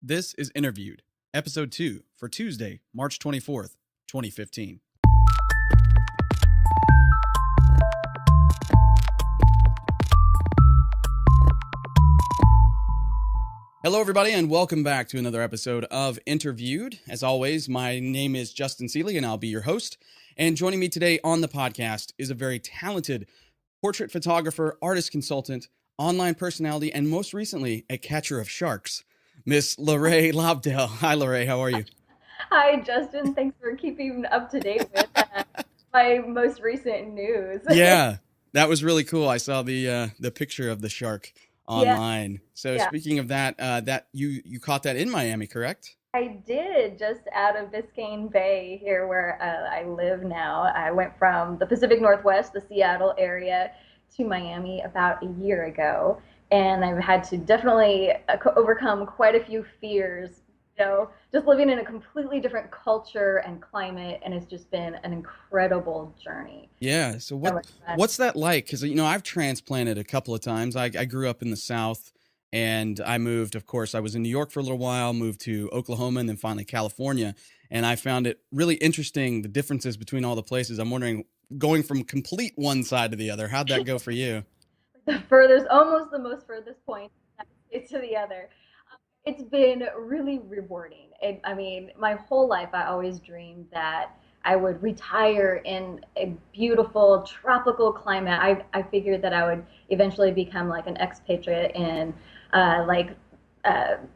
This is Interviewed, episode 2 for Tuesday, March 24th, 2015. Hello, everybody, and welcome back to another episode of Interviewed. As always, my name is Justin Seeley, and I'll be your host. And joining me today on the podcast is a very talented portrait photographer, artist consultant, online personality, and most recently, a catcher of sharks, Miss LaRae Lobdell. Hi, LaRae. How are you? Hi, Justin. Thanks for keeping up to date with my most recent news. Yeah, that was really cool. I saw the picture of the shark online. Yeah, So yeah, speaking of that, that you caught that in Miami, correct? I did just out of Biscayne Bay here where I live now. I went from the Pacific Northwest, the Seattle area, to Miami about a year ago. And I've had to definitely overcome quite a few fears, just living in a completely different culture and climate. And it's just been an incredible journey. Yeah. So So much fun. what's that like? Because I've transplanted a couple of times. I grew up in the South, and I moved. Of course, I was in New York for a little while, moved to Oklahoma, and then finally California. And I found it really interesting, the differences between all the places. I'm wondering, going from complete one side to the other, how'd that go for you? The furthest, almost the most furthest point to the other. It's been really rewarding. I mean, my whole life I always dreamed that I would retire in a beautiful tropical climate. I figured that I would eventually become like an expatriate in like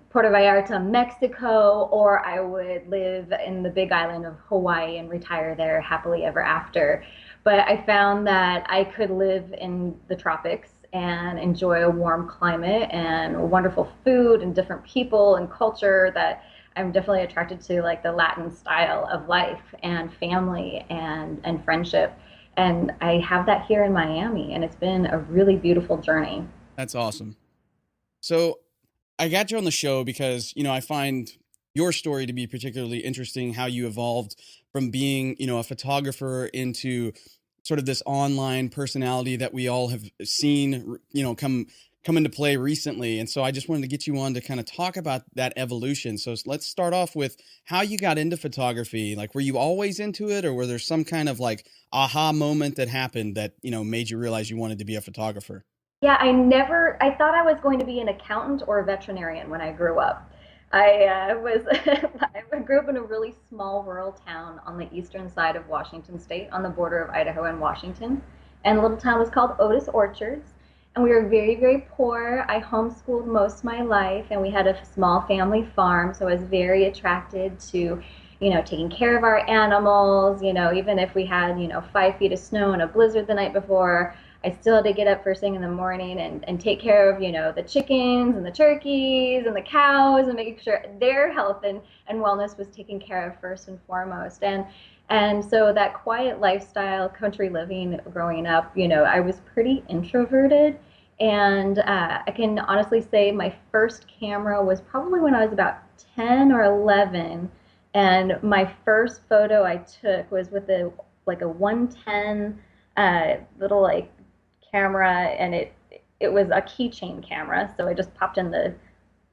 Puerto Vallarta, Mexico, or I would live in the big island of Hawaii and retire there happily ever after. But I found that I could live in the tropics and enjoy a warm climate and wonderful food and different people and culture that I'm definitely attracted to, like the Latin style of life and family and friendship. And I have that here in Miami, and it's been a really beautiful journey. That's awesome. So I got you on the show because, I find your story to be particularly interesting, how you evolved from being, a photographer into sort of this online personality that we all have seen, come into play recently. And so I just wanted to get you on to kind of talk about that evolution. So let's start off with how you got into photography. Like, were you always into it, or were there some kind of like aha moment that happened that, made you realize you wanted to be a photographer? Yeah, I thought I was going to be an accountant or a veterinarian when I grew up. I grew up in a really small rural town on the eastern side of Washington State, on the border of Idaho and Washington. And the little town was called Otis Orchards. And we were very, very poor. I homeschooled most of my life, and we had a small family farm. So I was very attracted to, taking care of our animals. Even if we had, 5 feet of snow and a blizzard the night before, I still had to get up first thing in the morning and take care of, the chickens and the turkeys and the cows and making sure their health and wellness was taken care of first and foremost. And so that quiet lifestyle, country living growing up, I was pretty introverted. And I can honestly say my first camera was probably when I was about 10 or 11. And my first photo I took was with a 110 little like camera, and it was a keychain camera, so I just popped in the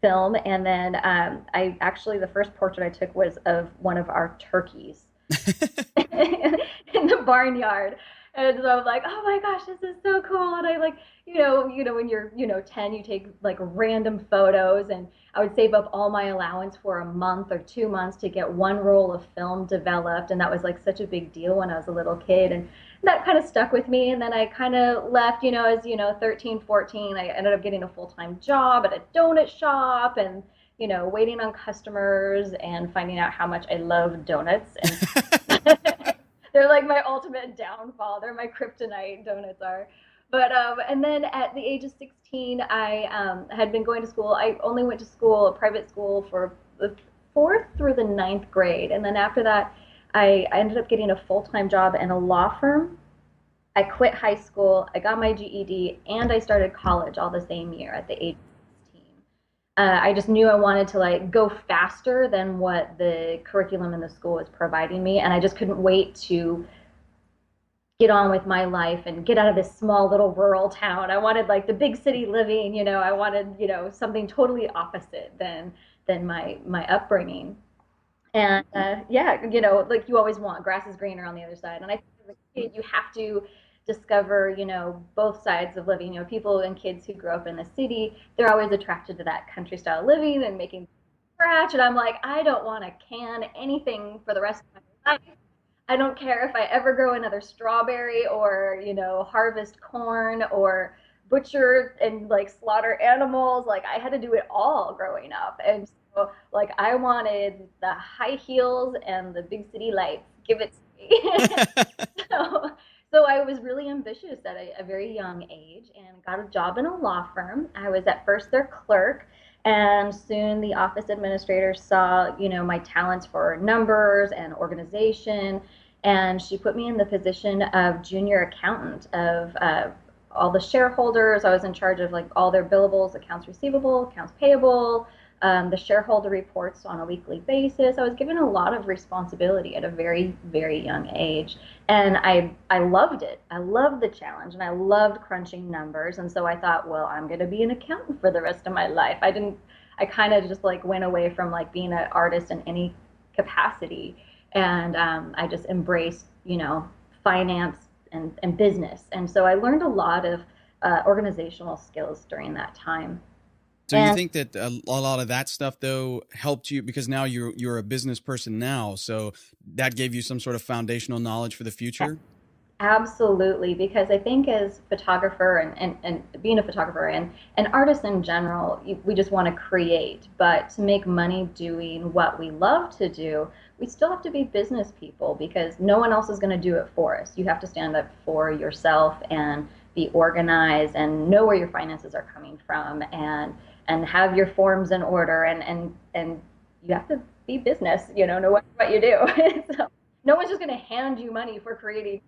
film. And then I actually, the first portrait I took was of one of our turkeys in the barnyard. And so I was like, oh my gosh, this is so cool. And I like, when you're, 10, you take like random photos, and I would save up all my allowance for a month or 2 months to get one roll of film developed. And that was like such a big deal when I was a little kid. And that kind of stuck with me. And then I kind of left, as, 13, 14, I ended up getting a full-time job at a donut shop and, waiting on customers and finding out how much I love donuts. And they're like my ultimate downfall. They're my kryptonite, donuts are. But and then at the age of 16, I had been going to school. I only went to school, a private school, for the 4th through the 9th grade. And then after that, I ended up getting a full-time job in a law firm. I quit high school, I got my GED, and I started college all the same year at the age of 16. I just knew I wanted to like go faster than what the curriculum in the school was providing me, and I just couldn't wait to get on with my life and get out of this small little rural town. I wanted like the big city living, I wanted, something totally opposite than than my upbringing. And yeah, like you always want grass is greener on the other side. And I think as a kid, you have to discover, both sides of living. People and kids who grow up in the city, they're always attracted to that country style living and making scratch. And I'm like, I don't want to can anything for the rest of my life. I don't care if I ever grow another strawberry or, harvest corn or butcher and like slaughter animals. Like I had to do it all growing up. And so like I wanted the high heels and the big city lights. Give it to me. so, so I was really ambitious at a very young age and got a job in a law firm. I was at first their clerk, and soon the office administrator saw, my talents for numbers and organization, and she put me in the position of junior accountant of all the shareholders. I was in charge of like all their billables, accounts receivable, accounts payable, the shareholder reports on a weekly basis. I was given a lot of responsibility at a very, very young age. And I loved it. I loved the challenge and I loved crunching numbers. And so I thought, well, I'm going to be an accountant for the rest of my life. I kind of just like went away from like being an artist in any capacity. And I just embraced, finance and business. And so I learned a lot of organizational skills during that time. So you And think that a lot of that stuff though helped you because now you're a business person now, so that gave you some sort of foundational knowledge for the future? absolutely, because I think as photographer and being a photographer and artists in general, we just want to create, but to make money doing what we love to do, we still have to be business people because no one else is going to do it for us. You have to stand up for yourself and be organized and know where your finances are coming from and have your forms in order and you have to be business, know what you do. So no one's just going to hand you money for creating.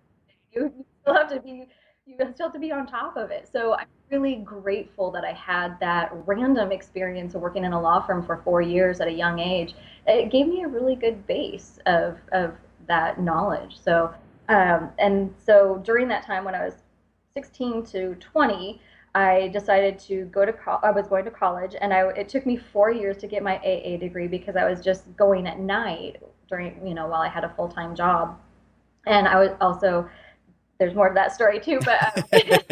You still have to be you still have to be on top of it. So I'm really grateful that I had that random experience of working in a law firm for 4 years at a young age. It gave me a really good base of that knowledge. So and so during that time when I was 16 to 20, I decided to I was going to college, and it took me 4 years to get my AA degree because I was just going at night during, while I had a full time job. And I was also there's more to that story too, but I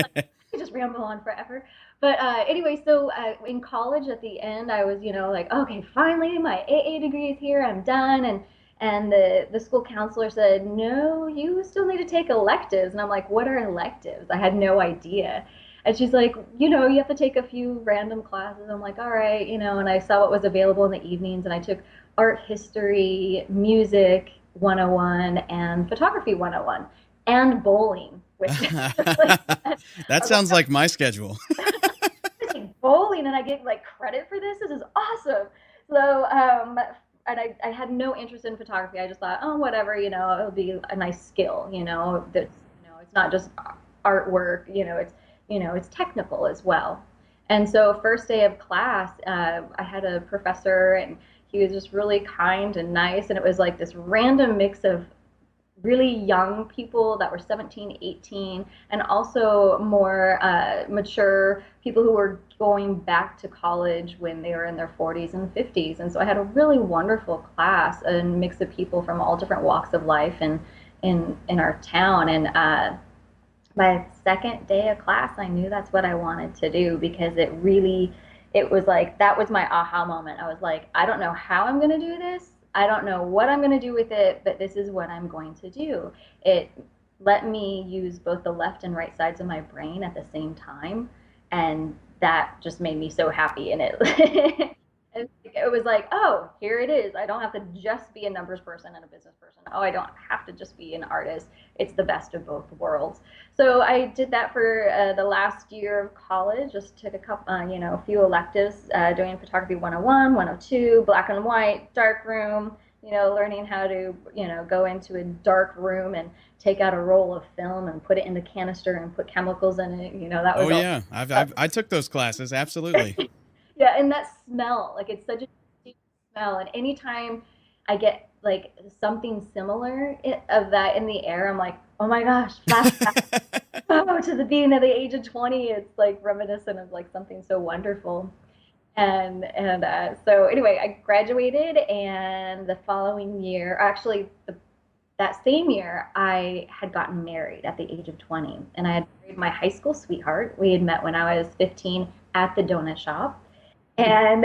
just ramble on forever. But anyway, so in college at the end, I was, like, okay, finally my AA degree is here. I'm done. And the school counselor said, no, you still need to take electives. And I'm like, what are electives? I had no idea. And she's like, you have to take a few random classes. I'm like, all right, and I saw what was available in the evenings, and I took art history, music 101, and photography 101 and bowling with like, That sounds like my schedule. bowling and I get like credit for this. This is awesome. So and I had no interest in photography. I just thought, oh, whatever, it'll be a nice skill, that's it's not just artwork, it's technical as well. And so first day of class, I had a professor and he was just really kind and nice, and it was like this random mix of really young people that were 17, 18, and also more mature people who were going back to college when they were in their 40s and 50s. And so I had a really wonderful class, a mix of people from all different walks of life and in our town. And my second day of class, I knew that's what I wanted to do because it was like, that was my aha moment. I was like, I don't know how I'm going to do this. I don't know what I'm going to do with it, but this is what I'm going to do. It let me use both the left and right sides of my brain at the same time. And that just made me so happy in it. It was like, oh, here it is. I don't have to just be a numbers person and a business person. Oh, I don't have to just be an artist. It's the best of both worlds. So I did that for the last year of college. Just took a few electives, doing photography 101, 102, black and white, dark room. Learning how to, go into a dark room and take out a roll of film and put it in the canister and put chemicals in it. That was Oh yeah, I took those classes, absolutely. yeah, and that smell, like it's such a distinct smell. And anytime I get like something similar of that in the air, I'm like, oh my gosh, flashback. Oh, to the being at the age of 20, it's like reminiscent of like something so wonderful. So anyway, I graduated, and the following year, actually, that same year, I had gotten married at the age of 20, and I had married my high school sweetheart. We had met when I was 15 at the donut shop. And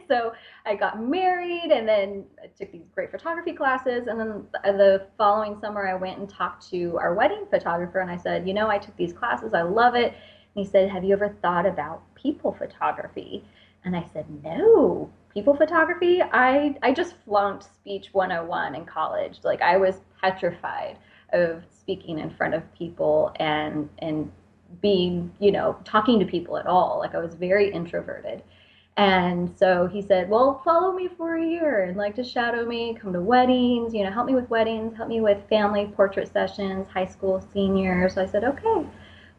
so I got married, and then I took these great photography classes. And then the following summer, I went and talked to our wedding photographer, and I said, I took these classes, I love it. And he said, have you ever thought about people photography? And I said, no, people photography. I just flunked speech 101 in college. Like, I was petrified of speaking in front of people and being, talking to people at all. Like, I was very introverted. And so he said, well, follow me for a year and like to shadow me, come to weddings, help me with weddings, help me with family portrait sessions, high school seniors. So I said, okay.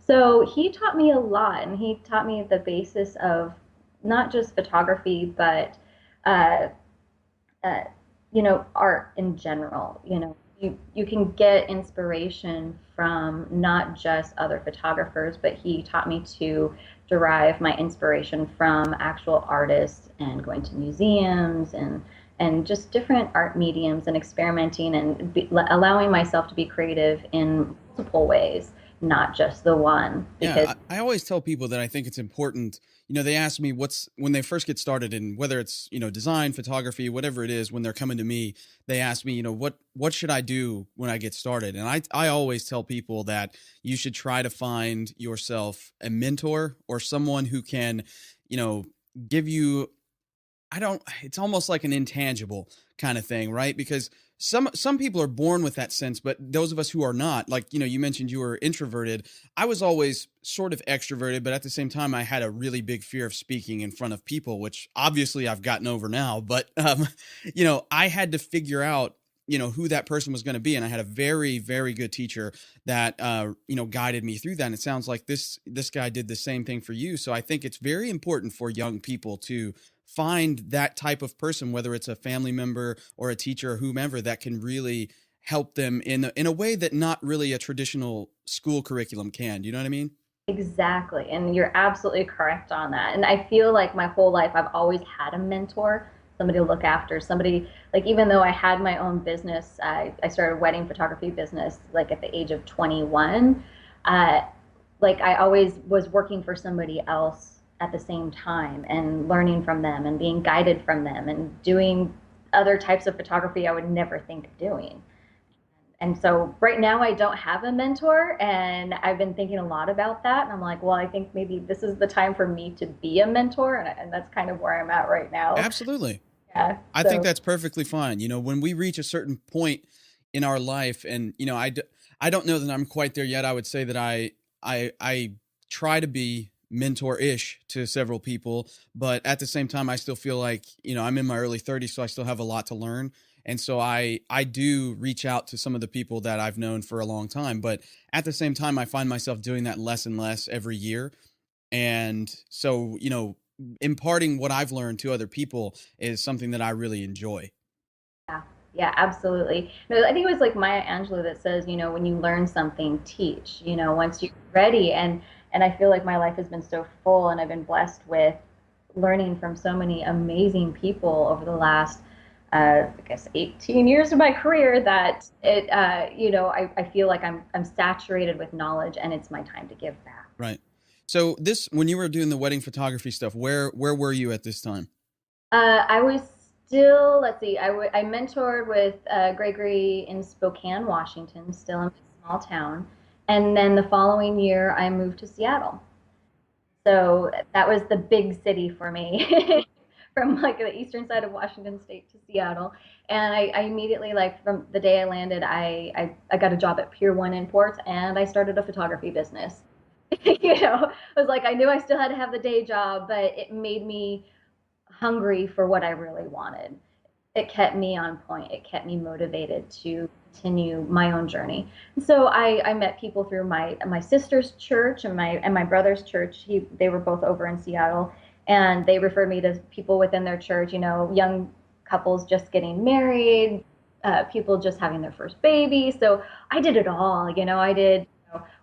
So he taught me a lot, and he taught me the basis of not just photography, but, uh, uh, art in general. You can get inspiration from not just other photographers, but he taught me to derive my inspiration from actual artists and going to museums and just different art mediums and experimenting and allowing myself to be creative in multiple ways, not just the one. Because Yeah, I always tell people that I think it's important. They ask me when they first get started, and whether it's, design, photography, whatever it is, when they're coming to me, they ask me, what should I do when I get started? And I always tell people that you should try to find yourself a mentor or someone who can, you know, give you, it's almost like an intangible kind of thing, right? Because some people are born with that sense, but those of us who are not, like, you mentioned you were introverted. I was always sort of extroverted, but at the same time, I had a really big fear of speaking in front of people, which obviously I've gotten over now. But, I had to figure out, who that person was going to be. And I had a very, very good teacher that, guided me through that. And it sounds like this guy did the same thing for you. So I think it's very important for young people to find that type of person, whether it's a family member or a teacher or whomever, that can really help them in a way that not really a traditional school curriculum can. Do you know what I mean? exactly. And you're absolutely correct on that. And I feel like my whole life I've always had a mentor, somebody to look after, somebody, like, even though I had my own business, I started a wedding photography business like at the age of 21. Uh, like, I always was working for somebody else at the same time and learning from them and being guided from them and doing other types of photography I would never think of doing. And so right now I don't have a mentor, and I've been thinking a lot about that. And I'm like, well, I think maybe this is the time for me to be a mentor. And that's kind of where I'm at right now. Absolutely. Yeah. I think So that's perfectly fine. When we reach a certain point in our life, and I don't know that I'm quite there yet. I would say that I try to be mentor-ish to several people, but at the same time, I still feel like, I'm in my early 30s, so I still have a lot to learn. And so I do reach out to some of the people that I've known for a long time, but at the same time, I find myself doing that less and less every year. And so, imparting what I've learned to other people is something that I really enjoy. yeah, yeah, absolutely. No, I think it was like Maya Angelou that says, when you learn something, teach. Once you're ready. And I feel like my life has been so full, and I've been blessed with learning from so many amazing people over the last, I guess, 18 years of my career, that I feel like I'm saturated with knowledge, and it's my time to give back. Right. So when you were doing the wedding photography stuff, where were you at this time? I was still, let's see, I mentored with Gregory in Spokane, Washington, still in a small town. And then the following year, I moved to Seattle. So that was the big city for me, from like the eastern side of Washington State to Seattle. And I immediately, like from the day I landed, I got a job at Pier 1 Imports, and I started a photography business. I was like, I knew I still had to have the day job, but it made me hungry for what I really wanted. It kept me on point. It kept me motivated to continue my own journey. And so I met people through my sister's church and my brother's church. They were both over in Seattle, and they referred me to people within their church. Young couples just getting married, people just having their first baby. So I did it all. I did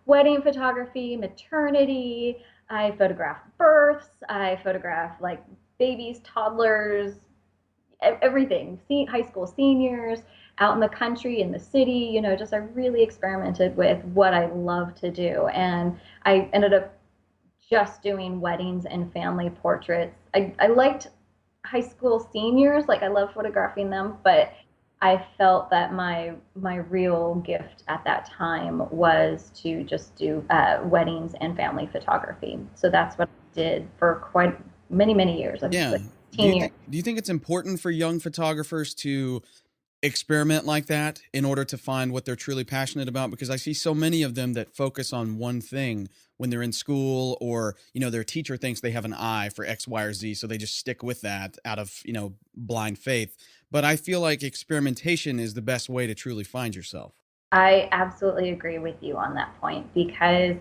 wedding photography, maternity, I photograph births, I photograph like babies, toddlers, everything, high school seniors, out in the country, in the city, just I really experimented with what I love to do. And I ended up just doing weddings and family portraits. I liked high school seniors, like I love photographing them, but I felt that my real gift at that time was to just do weddings and family photography. So that's what I did for quite many years, Yeah. like 10 years. Do you think it's important for young photographers to experiment like that in order to find what they're truly passionate about? Because I see so many of them that focus on one thing when they're in school, or their teacher thinks they have an eye for X, Y, or Z, so they just stick with that out of blind faith. But I feel like experimentation is the best way to truly find yourself. I absolutely agree with you on that point because,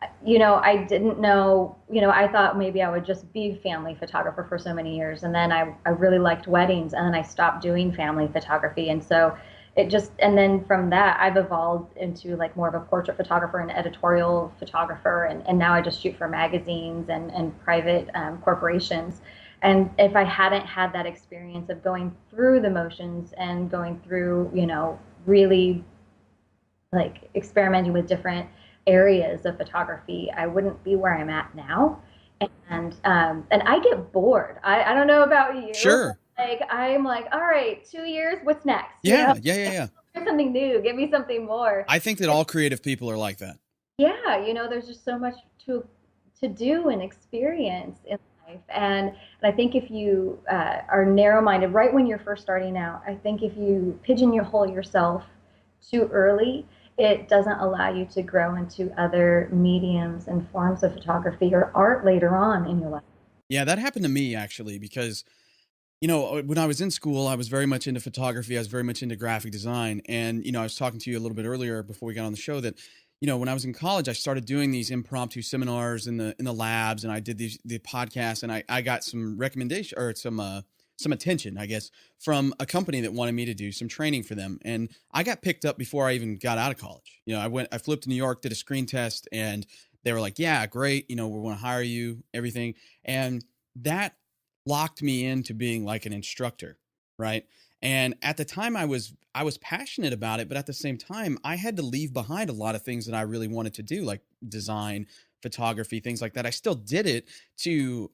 I didn't know, I thought maybe I would just be a family photographer for so many years. And then I really liked weddings, and then I stopped doing family photography. And so and then from that, I've evolved into like more of a portrait photographer and editorial photographer. And now I just shoot for magazines and private corporations. And if I hadn't had that experience of going through the motions and going through, really like experimenting with different areas of photography, I wouldn't be where I'm at now. And I get bored. I don't know about you. Sure. Like I'm like, all right, 2 years, what's next? Yeah. Yeah. Something new. Give me something more. I think that all creative people are like that. Yeah, there's just so much to do and experience in life. And I think if you are narrow-minded right when you're first starting out, I think if you pigeonhole yourself too early, it doesn't allow you to grow into other mediums and forms of photography or art later on in your life. Yeah, that happened to me actually because when I was in school, I was very much into photography. I was very much into graphic design. And, I was talking to you a little bit earlier before we got on the show that, when I was in college, I started doing these impromptu seminars in the labs, and I did the podcasts, and I got some recommendation or some attention, I guess, from a company that wanted me to do some training for them. And I got picked up before I even got out of college. I flew up to New York, did a screen test, and they were like, yeah, great. We want to hire you, everything. And that locked me into being like an instructor, right? And at the time I was passionate about it, but at the same time I had to leave behind a lot of things that I really wanted to do, like design, photography, things like that. I still did it to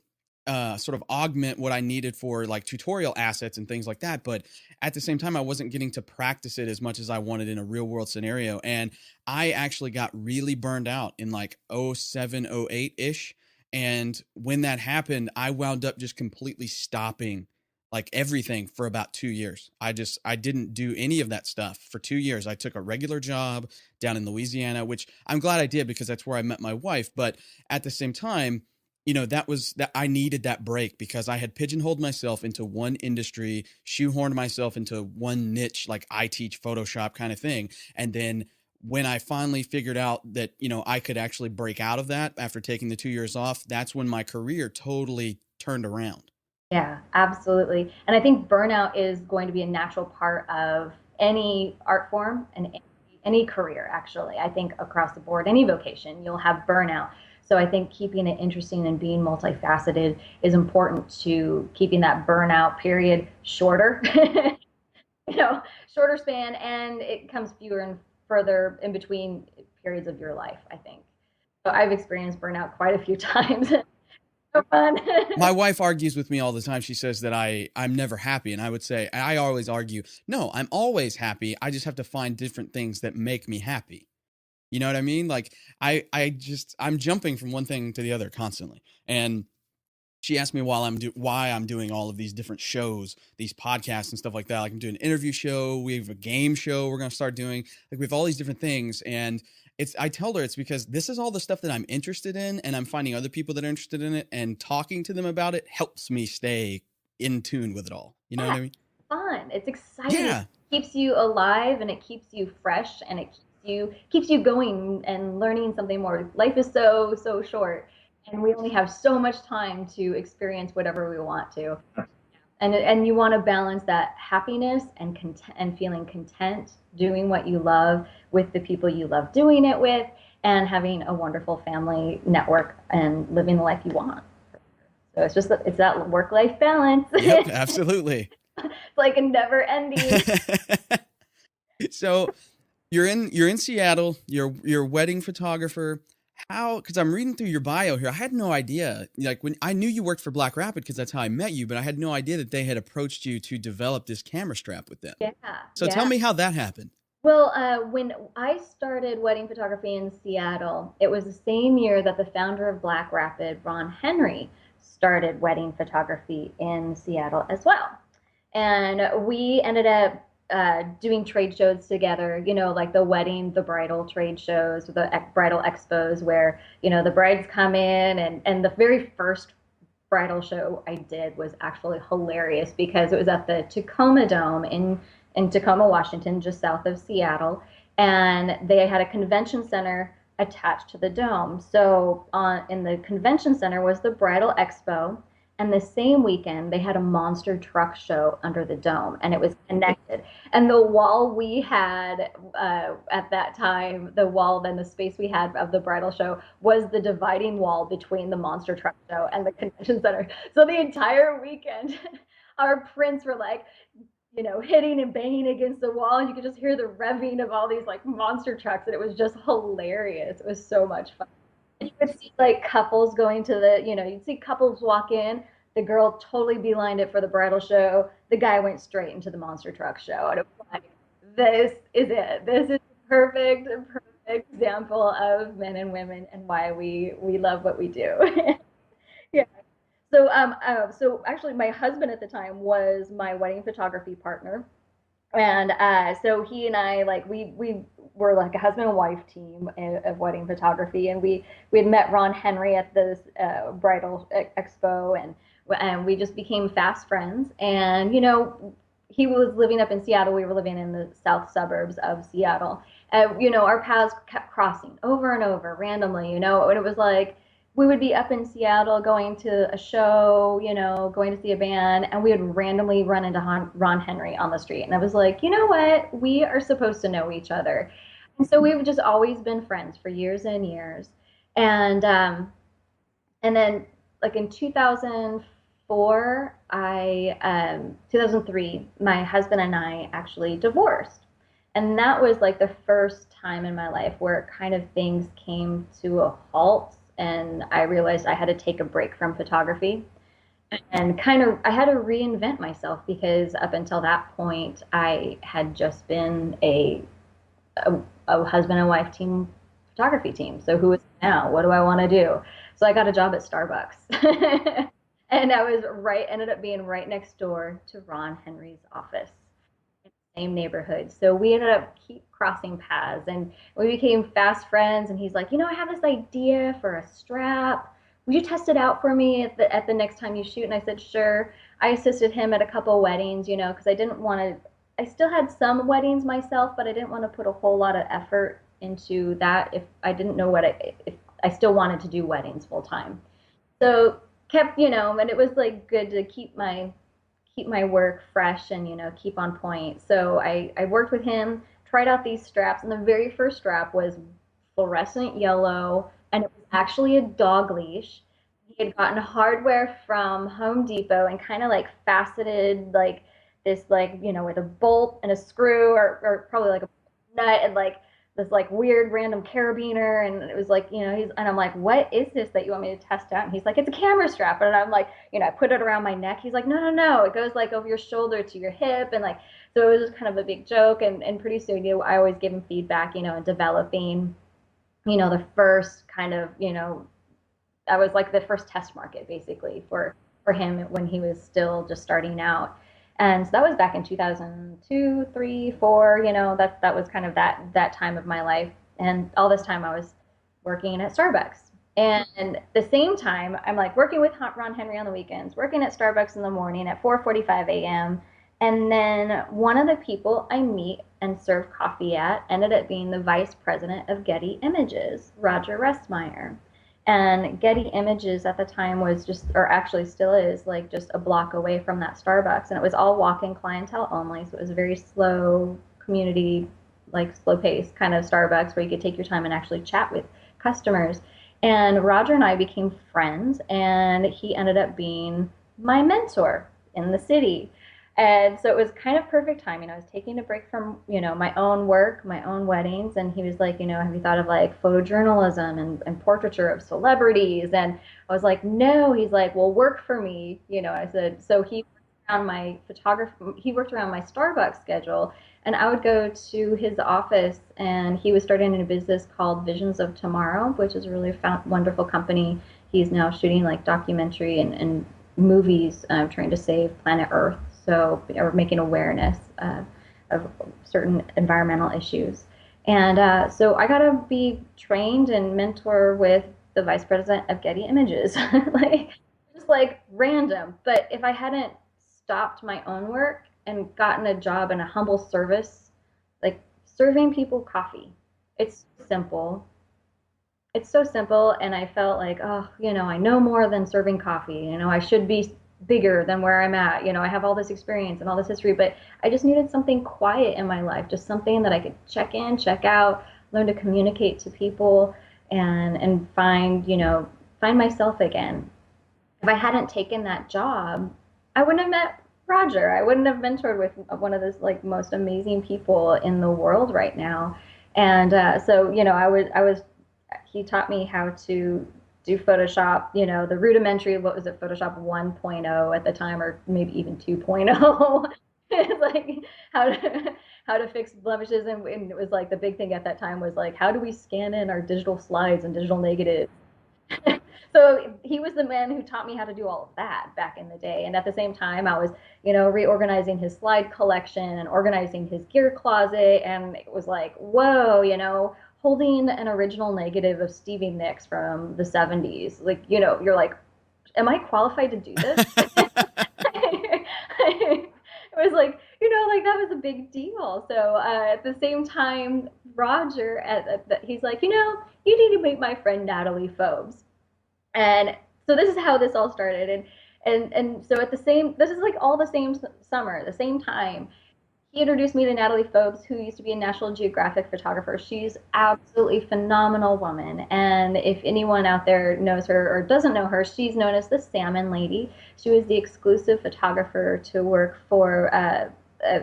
sort of augment what I needed for like tutorial assets and things like that. But at the same time, I wasn't getting to practice it as much as I wanted in a real world scenario. And I actually got really burned out in like '07, '08 ish. And when that happened, I wound up just completely stopping like everything for about 2 years. I didn't do any of that stuff for 2 years. I took a regular job down in Louisiana, which I'm glad I did because that's where I met my wife. But at the same time, that I needed that break because I had pigeonholed myself into one industry, shoehorned myself into one niche, like I teach Photoshop kind of thing. And then when I finally figured out that, I could actually break out of that after taking the 2 years off, that's when my career totally turned around. Yeah, absolutely. And I think burnout is going to be a natural part of any art form and any career, actually. I think across the board, any vocation, you'll have burnout. So I think keeping it interesting and being multifaceted is important to keeping that burnout period shorter, shorter span, and it comes fewer and further in between periods of your life, I think. So I've experienced burnout quite a few times. So fun. My wife argues with me all the time. She says that I'm never happy. And I would say, I always argue, no, I'm always happy. I just have to find different things that make me happy. You know what I mean? Like I'm jumping from one thing to the other constantly. And she asked me why I'm doing all of these different shows, these podcasts and stuff like that. Like I'm doing an interview show. We have a game show we're going to start doing. Like we have all these different things. And I tell her it's because this is all the stuff that I'm interested in, and I'm finding other people that are interested in it, and talking to them about it helps me stay in tune with it all. You know what I mean? Fun. It's exciting. Yeah. It keeps you alive and it keeps you fresh and it keeps you going and learning something more. Life is so short, and we only have so much time to experience whatever we want to. And you want to balance that happiness and content and feeling content doing what you love with the people you love doing it with, and having a wonderful family network and living the life you want. So it's that work-life balance. Yep, absolutely. It's like a never ending. So you're in Seattle. You're a wedding photographer. How? Because I'm reading through your bio here. I had no idea. Like when I knew you worked for Black Rapid because that's how I met you, but I had no idea that they had approached you to develop this camera strap with them. Yeah, So tell yeah. me how that happened. Well, when I started wedding photography in Seattle, it was the same year that the founder of Black Rapid, Ron Henry, started wedding photography in Seattle as well. And we ended up doing trade shows together, like the wedding, the bridal trade shows, the bridal expos, where, the brides come in. And the very first bridal show I did was actually hilarious because it was at the Tacoma Dome in Tacoma, Washington, just south of Seattle. And they had a convention center attached to the dome. So in the convention center was the bridal expo. And the same weekend, they had a monster truck show under the dome, and it was connected. And the wall we had at that time, the wall, then the space we had of the bridal show was the dividing wall between the monster truck show and the convention center. So the entire weekend, our prints were like, hitting and banging against the wall. And you could just hear the revving of all these like monster trucks. And it was just hilarious. It was so much fun. And you would see like couples going to you'd see couples walk in. The girl totally beelined it for the bridal show. The guy went straight into the monster truck show. And it was like, this is it. This is the perfect example of men and women and why we love what we do. Yeah. So actually, my husband at the time was my wedding photography partner, and so he and I like we were like a husband and wife team of wedding photography, and we had met Ron Henry at this bridal expo, and we just became fast friends. And he was living up in Seattle, we were living in the south suburbs of Seattle, and our paths kept crossing over and over randomly, and it was like we would be up in Seattle going to a show, going to see a band, and we would randomly run into Ron Henry on the street. And I was like, you know what? We are supposed to know each other. And so we've just always been friends for years and years. And then like in 2004, 2003, my husband and I actually divorced. And that was like the first time in my life where kind of things came to a halt, and I realized I had to take a break from photography and kind of I had to reinvent myself, because up until that point I had just been a husband and wife team photography team. So who is it now? What do I want to do? So I got a job at Starbucks. And I was ended up being right next door to Ron Henry's office in the same neighborhood. So we ended up keep crossing paths, and we became fast friends. And he's like, I have this idea for a strap. Would you test it out for me at the next time you shoot? And I said, sure. I assisted him at a couple weddings, because I didn't want to, I still had some weddings myself, but I didn't want to put a whole lot of effort into that if I didn't know if I still wanted to do weddings full time. So kept, and it was like good to keep my work fresh and keep on point. So I worked with him, tried out these straps, and the very first strap was fluorescent yellow, and it was actually a dog leash. He had gotten hardware from Home Depot and kind of like faceted like this, like with a bolt and a screw, or probably like a nut, and like this like weird random carabiner. And it was like, and I'm like, what is this that you want me to test out? And he's like, it's a camera strap. And I'm like, I put it around my neck. He's like, no, no, no, it goes like over your shoulder to your hip. And like, so it was just kind of a big joke. And pretty soon, I always give him feedback, and developing, the first kind of, I was like the first test market basically for him when he was still just starting out. And so that was back in 2002, 3, 4, that was kind of that time of my life. And all this time I was working at Starbucks. And at the same time, I'm like working with Ron Henry on the weekends, working at Starbucks in the morning at 4:45 a.m. And then one of the people I meet and serve coffee at ended up being the vice president of Getty Images, Roger Restmeyer. And Getty Images at the time was just, or actually still is, like just a block away from that Starbucks. And it was all walk-in clientele only. So it was a very slow community like slow paced kind of Starbucks where you could take your time and actually chat with customers. And Roger and I became friends, and he ended up being my mentor in the city. And so it was kind of perfect timing. I was taking a break from, my own work, my own weddings. And he was like, have you thought of like photojournalism and portraiture of celebrities? And I was like, no. He's like, well, work for me. I said, so he worked around my Starbucks schedule. And I would go to his office, and he was starting a business called Visions of Tomorrow, which is a really wonderful company. He's now shooting like documentary and movies, trying to save planet Earth. So, or making awareness of certain environmental issues. And so I got to be trained and mentor with the vice president of Getty Images, like just like random. But if I hadn't stopped my own work and gotten a job in a humble service, like serving people coffee, it's simple. It's so simple, and I felt like, oh, I know more than serving coffee. I should be bigger than where I'm at. I have all this experience and all this history, but I just needed something quiet in my life, just something that I could check in, check out, learn to communicate to people, and find myself again. If I hadn't taken that job, I wouldn't have met Roger. I wouldn't have mentored with one of the like most amazing people in the world right now. And so, I was he taught me how to do Photoshop, the rudimentary, what was it, Photoshop 1.0 at the time, or maybe even 2.0. It's like how to fix blemishes, and it was like the big thing at that time was like, how do we scan in our digital slides and digital negatives? So he was the man who taught me how to do all of that back in the day. And at the same time, I was, reorganizing his slide collection and organizing his gear closet. And it was like, whoa, holding an original negative of Stevie Nicks from the 70s. Like, you're like, am I qualified to do this? It was like, like that was a big deal. So at the same time, Roger, he's like, you need to meet my friend Natalie Phobes. And so this is how this all started. And so this is like all the same summer, the same time. He introduced me to Natalie Phobes, who used to be a National Geographic photographer. She's absolutely phenomenal woman. And if anyone out there knows her or doesn't know her, she's known as the Salmon Lady. She was the exclusive photographer to work for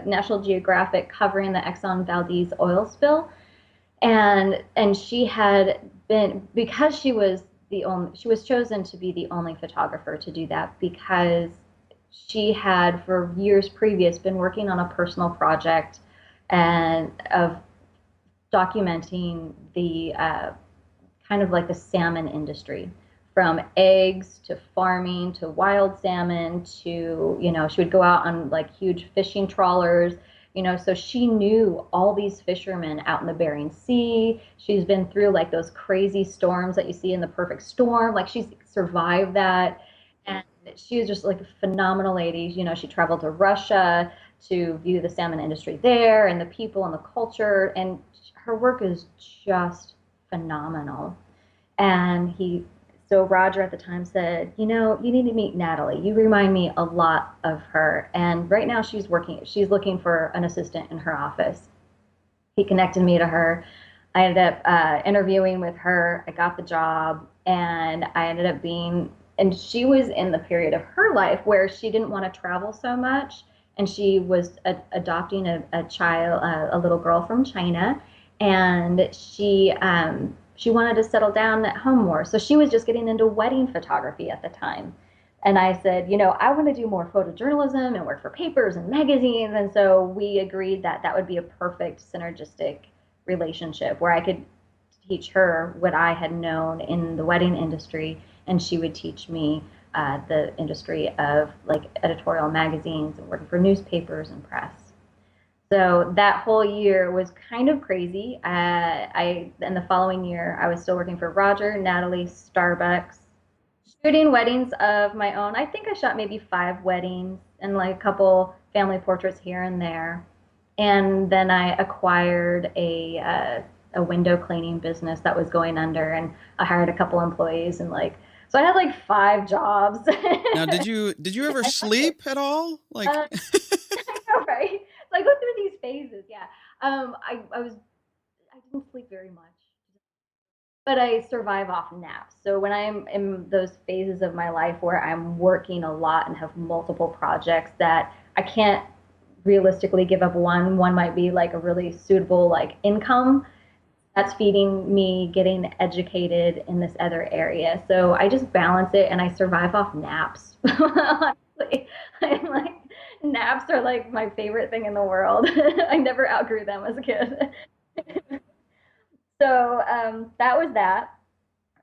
National Geographic covering the Exxon Valdez oil spill. And she had been, because she was chosen to be the only photographer to do that, because she had for years previous been working on a personal project and of documenting the kind of like the salmon industry, from eggs to farming to wild salmon to, she would go out on like huge fishing trawlers. So she knew all these fishermen out in the Bering Sea. She's been through like those crazy storms that you see in The Perfect Storm. Like she's survived that. And she was just like a phenomenal lady. She traveled to Russia to view the salmon industry there and the people and the culture. And her work is just phenomenal. And so Roger at the time said, you need to meet Natalie. You remind me a lot of her. And right now she's looking for an assistant in her office. He connected me to her. I ended up interviewing with her. I got the job, and I ended up and she was in the period of her life where she didn't want to travel so much. And she was adopting a child, a little girl from China. And she wanted to settle down at home more. So she was just getting into wedding photography at the time. And I said, I want to do more photojournalism and work for papers and magazines. And so we agreed that that would be a perfect synergistic relationship where I could teach her what I had known in the wedding industry, and she would teach me the industry of like editorial magazines and working for newspapers and press. So that whole year was kind of crazy. In the following year, I was still working for Roger, Natalie, Starbucks, shooting weddings of my own. I think I shot maybe 5 weddings and like a couple family portraits here and there. And then I acquired a window cleaning business that was going under, and I hired a couple employees, and like, so I had like 5 jobs. Now, did you ever sleep at all? Like, I know, right? So I go through these phases. Yeah. I didn't sleep very much, but I survive off naps. So when I'm in those phases of my life where I'm working a lot and have multiple projects that I can't realistically give up one might be like a really suitable like income that's feeding me getting educated in this other area. So I just balance it and I survive off naps. Honestly, I'm like naps are like my favorite thing in the world. I never outgrew them as a kid. So that was that.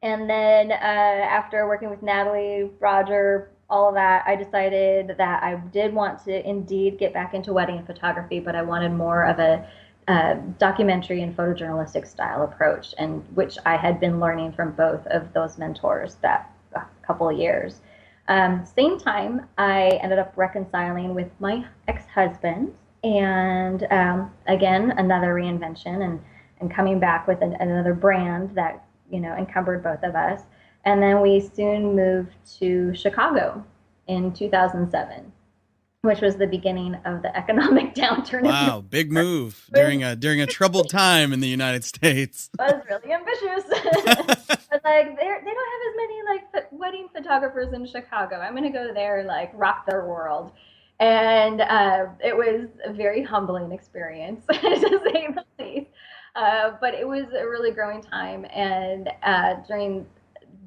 And then after working with Natalie, Roger, all of that, I decided that I did want to indeed get back into wedding photography, but I wanted more of a documentary and photojournalistic style approach, and which I had been learning from both of those mentors that couple of years. Same time, I ended up reconciling with my ex-husband, and again, another reinvention, and coming back with another brand that encumbered both of us. And then we soon moved to Chicago in 2007, which was the beginning of the economic downturn. Wow, big move during a troubled time in the United States. I was really ambitious. But like they don't have as many like wedding photographers in Chicago. I'm gonna go there, like rock their world. And it was a very humbling experience, to say the least. But it was a really growing time. And during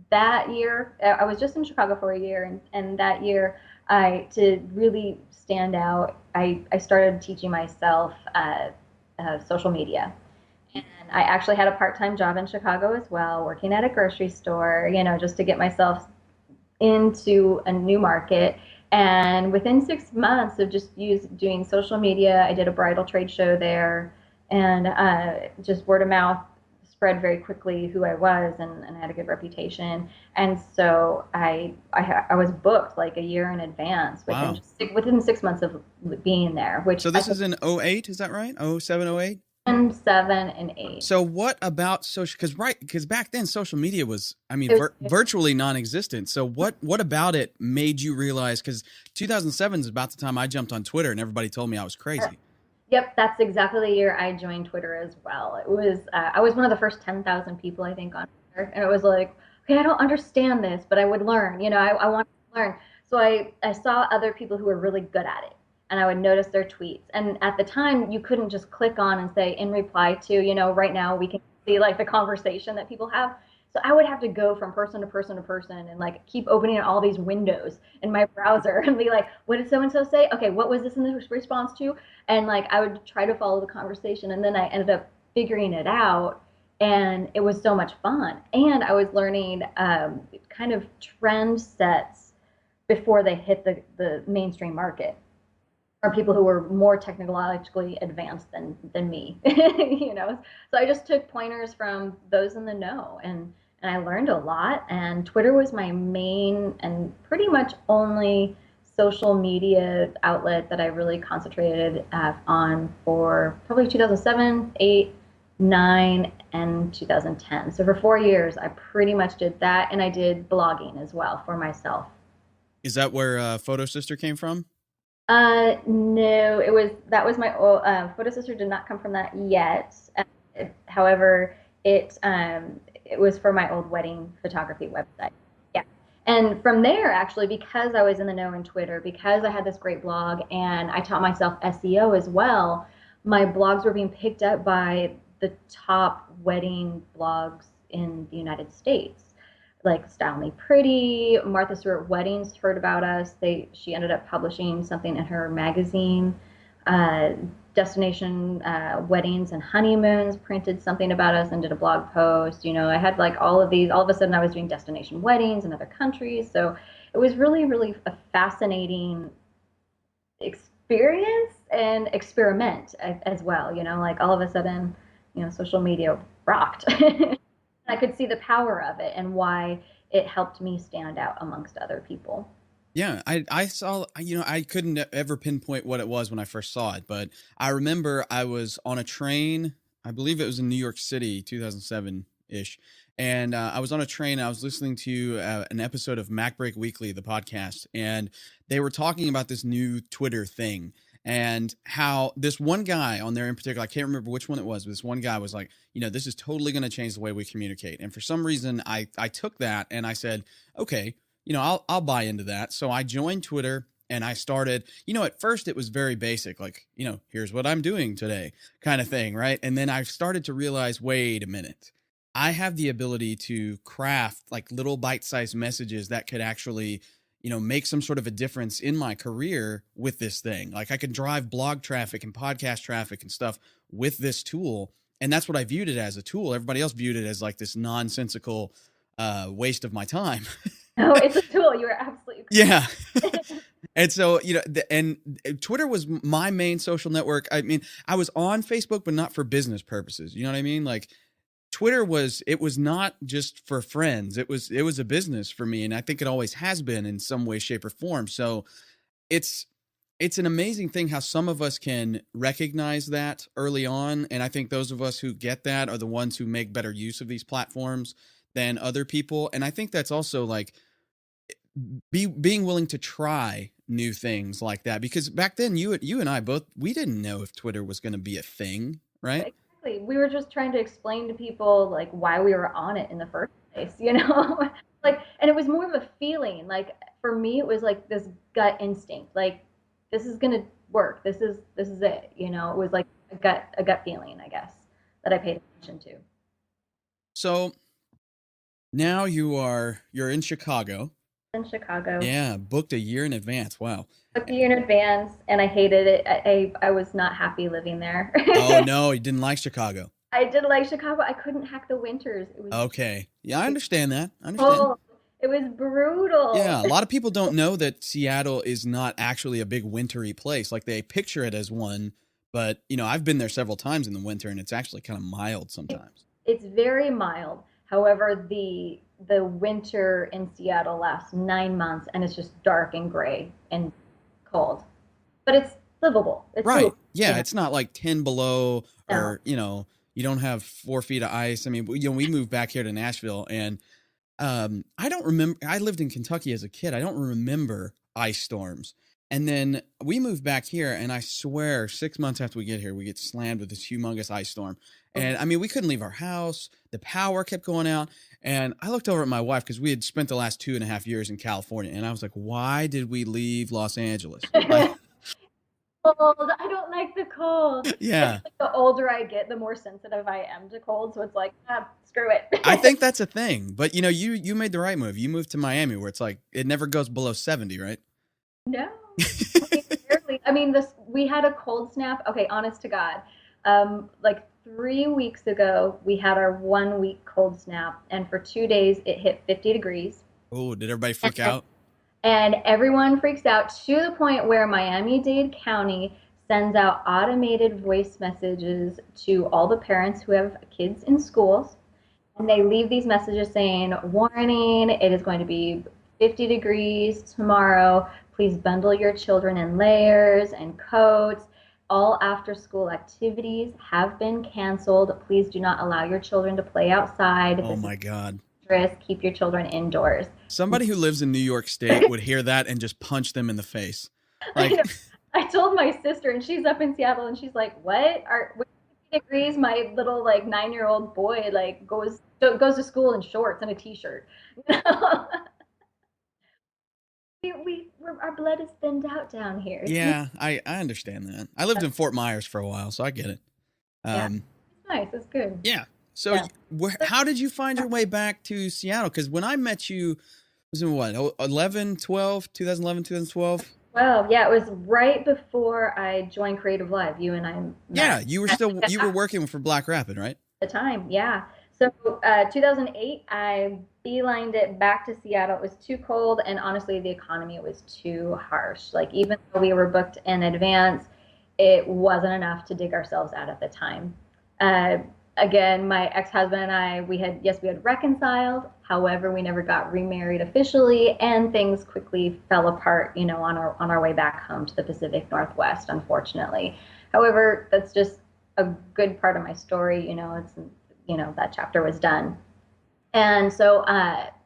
that year, I was just in Chicago for a year, and that year, to really stand out, I started teaching myself social media. And I actually had a part-time job in Chicago as well, working at a grocery store, just to get myself into a new market. And within 6 months of just doing social media, I did a bridal trade show there, and just word of mouth spread very quickly who I was, and I had a good reputation. And so I was booked like a year in advance Wow. within 6 months of being there. Which So this is in 08, is that right? 07, 08? 7 and 8. So what about social? Because back then social media was, I mean, virtually non-existent. So what about it made you realize? Because 2007 is about the time I jumped on Twitter, and everybody told me I was crazy. Yep, that's exactly the year I joined Twitter as well. It was I was one of the first 10,000 people I think on Twitter, and it was like, okay, I don't understand this, but I would learn. I wanted to learn. So I saw other people who were really good at it, and I would notice their tweets. And at the time, you couldn't just click on and say in reply to. Right now we can see like the conversation that people have. So I would have to go from person to person to person and like keep opening all these windows in my browser and be like, what did so and so say? Okay, what was this in the response to? And like I would try to follow the conversation, and then I ended up figuring it out, and it was so much fun. And I was learning kind of trend sets before they hit the mainstream market, or people who were more technologically advanced than me. So I just took pointers from those in the know, and I learned a lot. And Twitter was my main and pretty much only social media outlet that I really concentrated on for probably 2007, 8, 9, and 2010. So for 4 years, I pretty much did that, and I did blogging as well for myself. Is that where Photo Sister came from? No, that was my old Photo Sister did not come from that yet. However, it was for my old wedding photography website. Yeah. And from there, actually, because I was in the know in Twitter, because I had this great blog and I taught myself SEO as well, my blogs were being picked up by the top wedding blogs in the United States. Like Style Me Pretty, Martha Stewart Weddings heard about us. She ended up publishing something in her magazine. Destination Weddings and Honeymoons printed something about us and did a blog post. I had like all of these. All of a sudden, I was doing destination weddings in other countries. So it was really, really a fascinating experience and experiment as well. Like all of a sudden, social media rocked. I could see the power of it and why it helped me stand out amongst other people. Yeah, I saw, I couldn't ever pinpoint what it was when I first saw it, but I remember I was on a train, I believe it was in New York City, 2007-ish, and I was on a train, I was listening to an episode of MacBreak Weekly, the podcast, and they were talking about this new Twitter thing, and how this one guy on there in particular, I can't remember which one it was, but this one guy was like, this is totally going to change the way we communicate. And for some reason, I took that and I said, okay, I'll buy into that. So I joined Twitter and I started, at first it was very basic, like, here's what I'm doing today kind of thing, right? And then I started to realize, wait a minute, I have the ability to craft like little bite-sized messages that could actually, make some sort of a difference in my career with this thing. Like I can drive blog traffic and podcast traffic and stuff with this tool. And that's what I viewed it as, a tool. Everybody else viewed it as like this nonsensical waste of my time. No, it's a tool. You are absolutely correct. Yeah. And so, and Twitter was my main social network. I mean, I was on Facebook, but not for business purposes. You know what I mean? Like Twitter was not just for friends. It was a business for me. And I think it always has been in some way, shape, or form. So it's an amazing thing how some of us can recognize that early on. And I think those of us who get that are the ones who make better use of these platforms than other people. And I think that's also like being willing to try new things like that, because back then you and I both, we didn't know if Twitter was going to be a thing, right? Exactly. We were just trying to explain to people like why we were on it in the first place, like, and it was more of a feeling. Like for me, it was like this gut instinct, like this is going to work. This is it. It was like a gut feeling, I guess, that I paid attention to. So now you're in Chicago. In Chicago. Yeah, booked a year in advance. Wow. Booked a year in advance, and I hated it. I was not happy living there. Oh no, you didn't like Chicago. I did like Chicago. I couldn't hack the winters. It was okay. Yeah, I understand that. Oh, it was brutal. Yeah, a lot of people don't know that Seattle is not actually a big wintry place. Like they picture it as one, but I've been there several times in the winter, and it's actually kind of mild sometimes. It's very mild. However, the winter in Seattle lasts 9 months, and it's just dark and gray and cold, but it's livable. It's right. livable. Yeah, it's not like 10 below or, you don't have 4 feet of ice. I mean, we moved back here to Nashville, and I don't remember. I lived in Kentucky as a kid. I don't remember ice storms. And then we moved back here, and I swear 6 months after we get here, we get slammed with this humongous ice storm. And I mean, we couldn't leave our house. The power kept going out. And I looked over at my wife because we had spent the last 2.5 years in California. And I was like, why did we leave Los Angeles? Like, cold. I don't like the cold. Yeah. Like the older I get, the more sensitive I am to cold. So it's like, screw it. I think that's a thing. But, you made the right move. You moved to Miami where it's like it never goes below 70, right? No. Barely. I mean, we had a cold snap. Okay, honest to God. Like 3 weeks ago, we had our 1 week cold snap, and for 2 days it hit 50 degrees. Oh, did everybody freak out? And everyone freaks out to the point where Miami-Dade County sends out automated voice messages to all the parents who have kids in schools. And they leave these messages saying, warning, it is going to be 50 degrees tomorrow. Please bundle your children in layers and coats. All after-school activities have been canceled. Please do not allow your children to play outside. Oh, my God. Keep your children indoors. Somebody who lives in New York State would hear that and just punch them in the face. Like, I told my sister, and she's up in Seattle, and she's like, "What? With 50 degrees, my little 9-year-old boy goes to school in shorts and a t-shirt." Our blood is thinned out down here. Yeah, I understand that. I lived in Fort Myers for a while, so I get it. Yeah, it's nice. It's good. Yeah. So how did you find your way back to Seattle? Because when I met you, it was in what, 2011, 2012? Well, yeah, it was right before I joined Creative Live. You and I met. Yeah, you were working for Black Rapid, right? At the time, yeah. So 2008, I beelined it back to Seattle. It was too cold, and honestly, the economy was too harsh. Like, even though we were booked in advance, it wasn't enough to dig ourselves out at the time. Again, my ex-husband and I, we had reconciled. However, we never got remarried officially, and things quickly fell apart, on our way back home to the Pacific Northwest, unfortunately. However, that's just a good part of my story. It's, that chapter was done. And so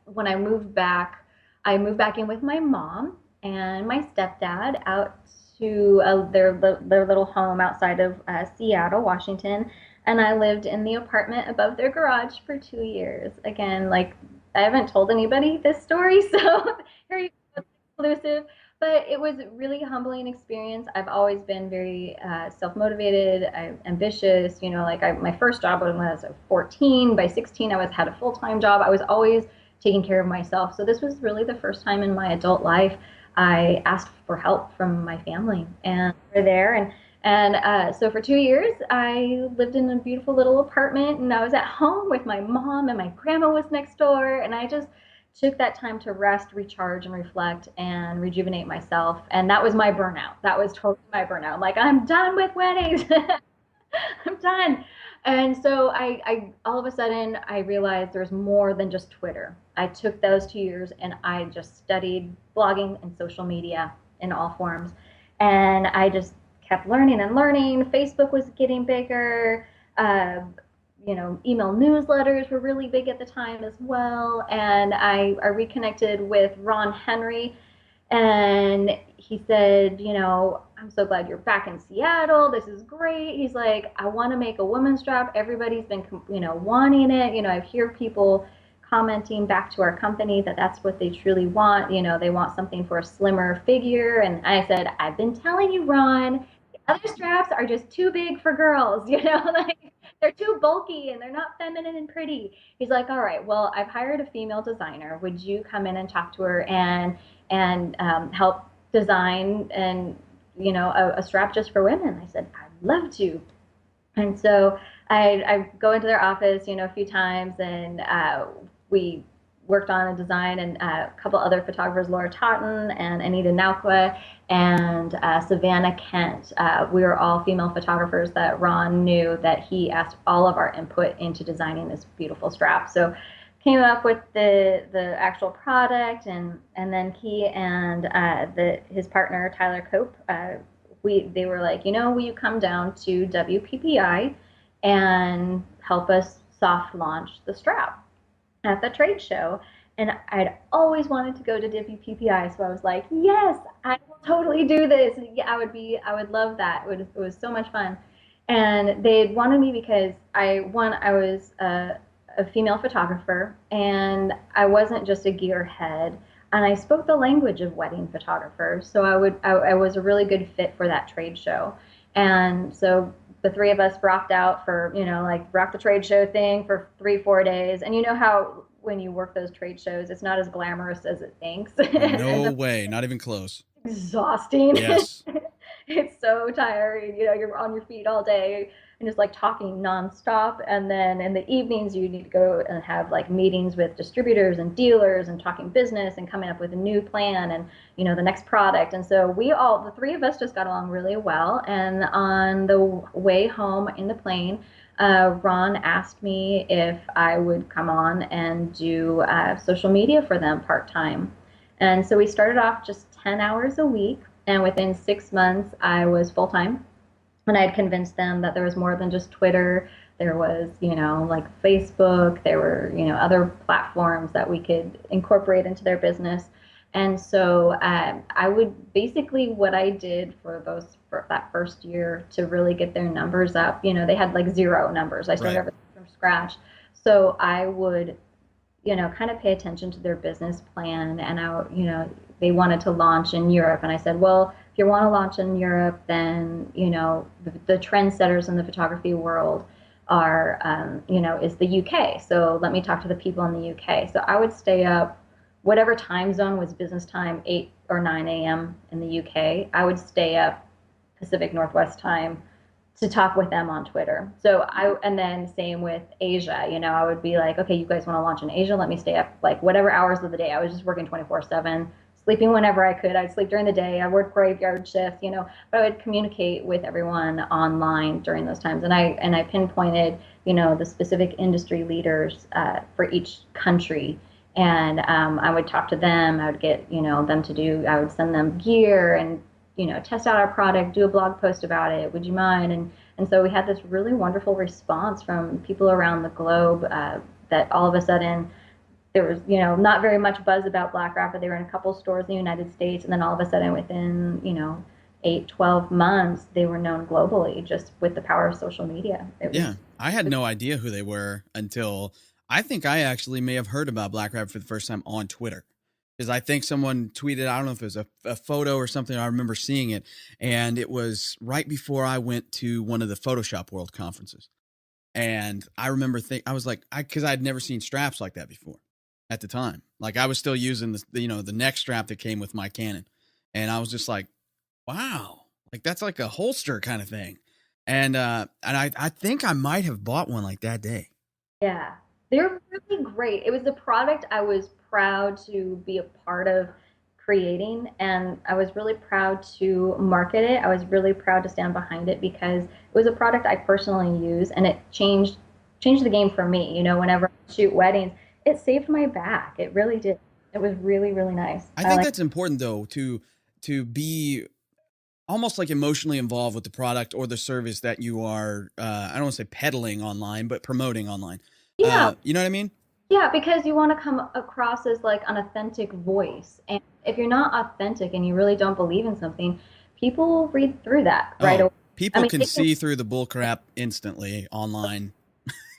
when I moved back in with my mom and my stepdad out to their little home outside of Seattle, Washington, and I lived in the apartment above their garage for 2 years. Again, like I haven't told anybody this story, so here you go, exclusive. But it was really humbling experience. I've always been very self-motivated, ambitious. You know, like my first job was when I was 14. By 16, I had a full-time job. I was always taking care of myself. So this was really the first time in my adult life I asked for help from my family, and they're there. So for 2 years, I lived in a beautiful little apartment, and I was at home with my mom, and my grandma was next door, and I just took that time to rest, recharge, and reflect and rejuvenate myself. And that was my burnout. That was totally my burnout. I'm like, I'm done with weddings. I'm done. And so I all of a sudden I realized there's more than just Twitter. I took those 2 years and I just studied blogging and social media in all forms. And I just kept learning and learning. Facebook was getting bigger. Email newsletters were really big at the time as well. And I reconnected with Ron Henry, and he said, I'm so glad you're back in Seattle. This is great. He's like, I want to make a women's strap. Everybody's been, wanting it. I hear people commenting back to our company that that's what they truly want. They want something for a slimmer figure. And I said, I've been telling you, Ron, the other straps are just too big for girls, like they're too bulky and they're not feminine and pretty. He's like, all right, well, I've hired a female designer. Would you come in and talk to her and help design and a strap just for women? I said, I'd love to. And so I go into their office, a few times, and we worked on a design, and a couple other photographers, Laura Totten and Anita Naukwa and Savannah Kent. We were all female photographers that Ron knew, that he asked all of our input into designing this beautiful strap. So came up with the actual product, and then he and his partner Tyler Cope, they were like, will you come down to WPPI and help us soft launch the strap at the trade show? And I'd always wanted to go to WPPI, so I was like, yes, I will totally do this. Yeah, I would love that. It was so much fun. And they wanted me because I was a female photographer, and I wasn't just a gearhead, and I spoke the language of wedding photographers, so I was a really good fit for that trade show. And so the three of us rocked out for, rock the trade show thing for 3-4 days. And you know how when you work those trade shows, it's not as glamorous as it thinks. No way, not even close. Exhausting. Yes. It's so tiring. You're on your feet all day and just like talking nonstop. And then in the evenings, you need to go and have like meetings with distributors and dealers and talking business and coming up with a new plan and, the next product. And so the three of us just got along really well. And on the way home in the plane, Ron asked me if I would come on and do social media for them part-time. And so we started off just 10 hours a week. And within 6 months, I was full-time. And I had convinced them that there was more than just Twitter. There was, like Facebook. There were, other platforms that we could incorporate into their business. And so I would basically, what I did for that first year to really get their numbers up, they had like zero numbers. I started everything from scratch. So I would, kind of pay attention to their business plan. And they wanted to launch in Europe. And I said, well, if you want to launch in Europe, then, the trendsetters in the photography world are, is the UK. So let me talk to the people in the UK. So I would stay up, whatever time zone was business time, 8 or 9 a.m. in the UK, I would stay up Pacific Northwest time to talk with them on Twitter. And then same with Asia, I would be like, okay, you guys want to launch in Asia? Let me stay up like whatever hours of the day. I was just working 24/7, sleeping whenever I could. I'd sleep during the day. I worked graveyard shifts, but I would communicate with everyone online during those times. And I pinpointed, the specific industry leaders for each country. And I would talk to them. I would get, I would send them gear and, test out our product, do a blog post about it. Would you mind? And so we had this really wonderful response from people around the globe that all of a sudden there was, not very much buzz about Black Wrap, but they were in a couple stores in the United States. And then all of a sudden within, 8, 12 months, they were known globally just with the power of social media. Yeah, I had no idea who they were until I think I actually may have heard about Black Rabbit for the first time on Twitter. Because I think someone tweeted, I don't know if it was a photo or something. I remember seeing it. And it was right before I went to one of the Photoshop World conferences. And I remember I was like, because I had never seen straps like that before at the time. Like I was still using the neck strap that came with my Canon. And I was just like, wow, like that's like a holster kind of thing. And I think I might have bought one like that day. Yeah, they're really great. It was the product I was proud to be a part of creating, and I was really proud to market it. I was really proud to stand behind it because it was a product I personally use, and it changed the game for me. Whenever I shoot weddings, it saved my back. It really did. It was really, really nice. I think that's important though to be almost like emotionally involved with the product or the service that you are I don't want to say peddling online, but promoting online. Yeah, You know what I mean? yeah, because you want to come across as like an authentic voice. And if you're not authentic and you really don't believe in something, people will read through that right Oh, away. I people mean, can they can see through the bull crap instantly online.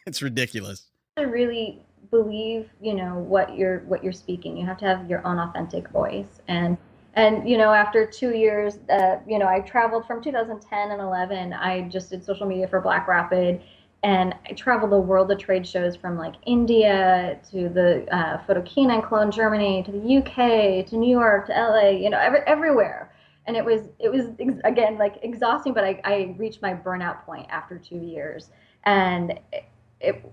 It's ridiculous. really believe, what you're speaking. You have to have your own authentic voice. And after 2 years, I traveled from 2010 and 11. I just did social media for Black Rapid, and I traveled the world of trade shows from like India to the Photo Canine Cologne, Germany, to the UK, to New York, to LA, everywhere. And it was again like exhausting, but I reached my burnout point after 2 years, and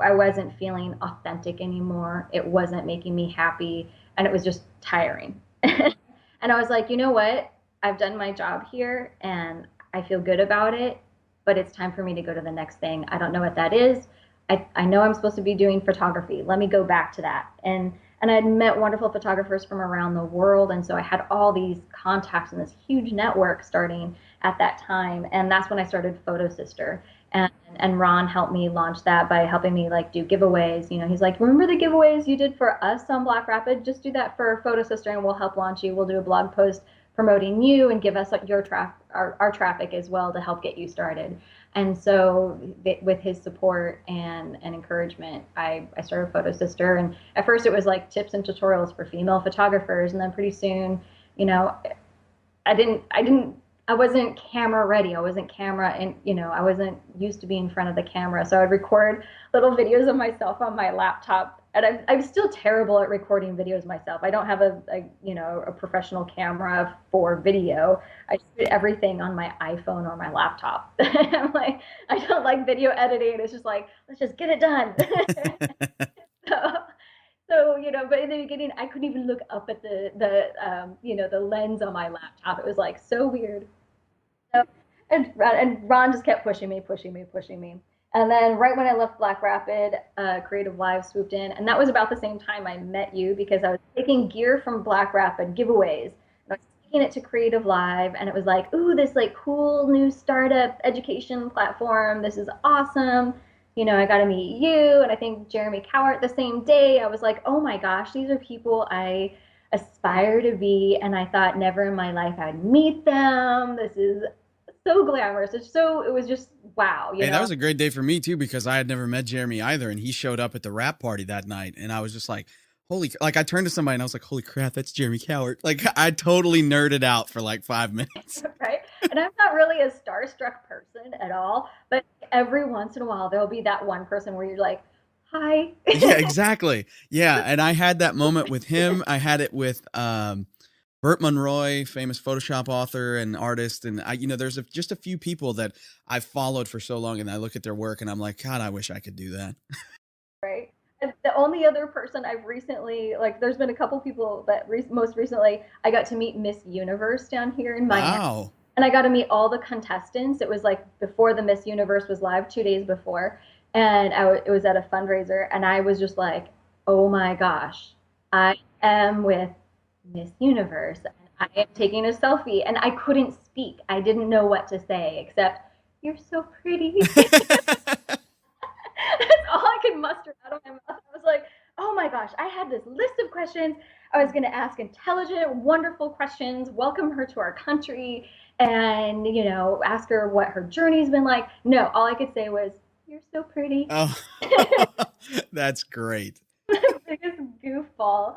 I wasn't feeling authentic anymore. It wasn't making me happy, and it was just tiring. And I was like, you know what? I've done my job here and I feel good about it, but it's time for me to go to the next thing. I don't know what that is. I know I'm supposed to be doing photography. Let me go back to that. And I'd met wonderful photographers from around the world. And so I had all these contacts and this huge network starting at that time. And that's when I started Photo Sister. And Ron helped me launch that by helping me like do giveaways. He's like, remember the giveaways you did for us on Black Rapid? Just do that for Photo Sister, and we'll help launch you. We'll do a blog post promoting you and give us our traffic as well to help get you started. And so with his support and encouragement, I started Photo Sister. And at first it was like tips and tutorials for female photographers, and then pretty soon, you know, I wasn't camera ready. I wasn't camera, and I wasn't used to being in front of the camera. So I'd record little videos of myself on my laptop, and I'm still terrible at recording videos myself. I don't have a professional camera for video. I just do everything on my iPhone or my laptop. I'm like, I don't like video editing. It's just like, let's just get it done. so, but in the beginning, I couldn't even look up at the lens on my laptop. It was like so weird. So, and Ron just kept pushing me, pushing me, pushing me. And then right when I left Black Rapid, Creative Live swooped in, and that was about the same time I met you because I was taking gear from Black Rapid giveaways. And I was taking it to Creative Live, and it was like, ooh, this like cool new startup education platform. This is awesome. I got to meet you, and I think Jeremy Cowart the same day. I was like, oh my gosh, these are people I aspire to be, and I thought never in my life I'd meet them. This is so glamorous. It was just wow. Hey, that was a great day for me too, because I had never met Jeremy either, and he showed up at the rap party that night, and I was just like, like I turned to somebody and I was like, holy crap, that's Jeremy Cowart. Like I totally nerded out for like 5 minutes. Right. And I'm not really a starstruck person at all, but every once in a while there'll be that one person where you're like, hi. Yeah, exactly. Yeah. And I had that moment with him. I had it with Burt Monroy, famous Photoshop author and artist. And there's just a few people that I've followed for so long, and I look at their work and I'm like, God, I wish I could do that. Right. And the only other person I've recently, like, there's been a couple people that most recently I got to meet Miss Universe down here in Miami. Wow. And I got to meet all the contestants. It was like before the Miss Universe was live, 2 days before. And it was at a fundraiser. And I was just like, oh my gosh, I am with Miss Universe. And I am taking a selfie. And I couldn't speak. I didn't know what to say except, you're so pretty. That's all I could muster out of my mouth. I was like, oh my gosh, I had this list of questions. I was going to ask intelligent, wonderful questions, welcome her to our country, and, ask her what her journey's been like. No, all I could say was, "You're so pretty." Oh, that's great. Biggest goofball.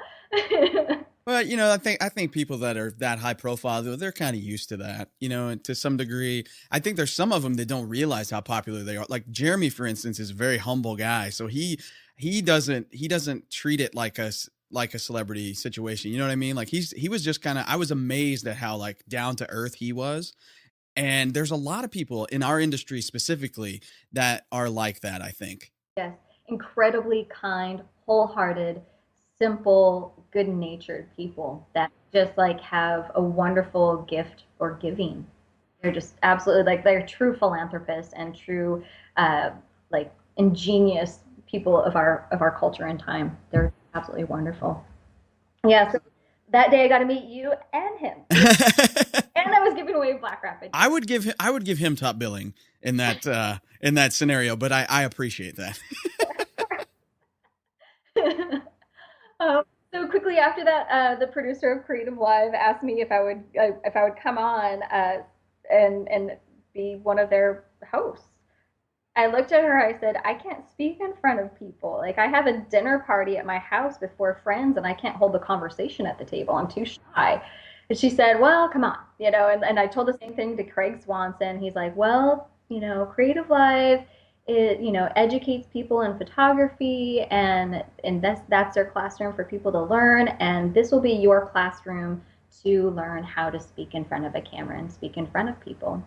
Well, I think people that are that high profile, they're kind of used to that, and to some degree, I think there's some of them that don't realize how popular they are. Like Jeremy, for instance, is a very humble guy, so he doesn't treat it like a celebrity situation. You know what I mean? Like he was just kind of, I was amazed at how like down to earth he was. And there's a lot of people in our industry specifically that are like that, I think. Yes, incredibly kind, wholehearted, simple, good-natured people that just like have a wonderful gift for giving. They're just absolutely like they're true philanthropists and true like ingenious people of our culture and time. They're absolutely wonderful. Yeah, so that day I got to meet you and him. And I was giving away Black Rapid. I would give him top billing in that scenario, but I appreciate that. So quickly after that, the producer of Creative Live asked me if I would come on and be one of their hosts. I looked at her. I said, "I can't speak in front of people. Like I have a dinner party at my house with 4 friends, and I can't hold the conversation at the table. I'm too shy." And she said, "Well, come on, And I told the same thing to Craig Swanson. He's like, "Well, Creative Live, it educates people in photography, and that's their classroom for people to learn, and this will be your classroom to learn how to speak in front of a camera and speak in front of people."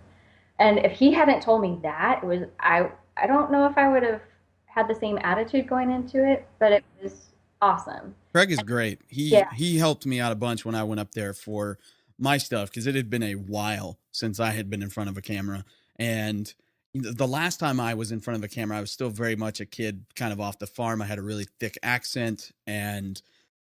And if he hadn't told me that, I don't know if I would have had the same attitude going into it, but it was awesome. Craig is great. He helped me out a bunch when I went up there for my stuff because it had been a while since I had been in front of a camera. And the last time I was in front of a camera, I was still very much a kid, kind of off the farm. I had a really thick accent, and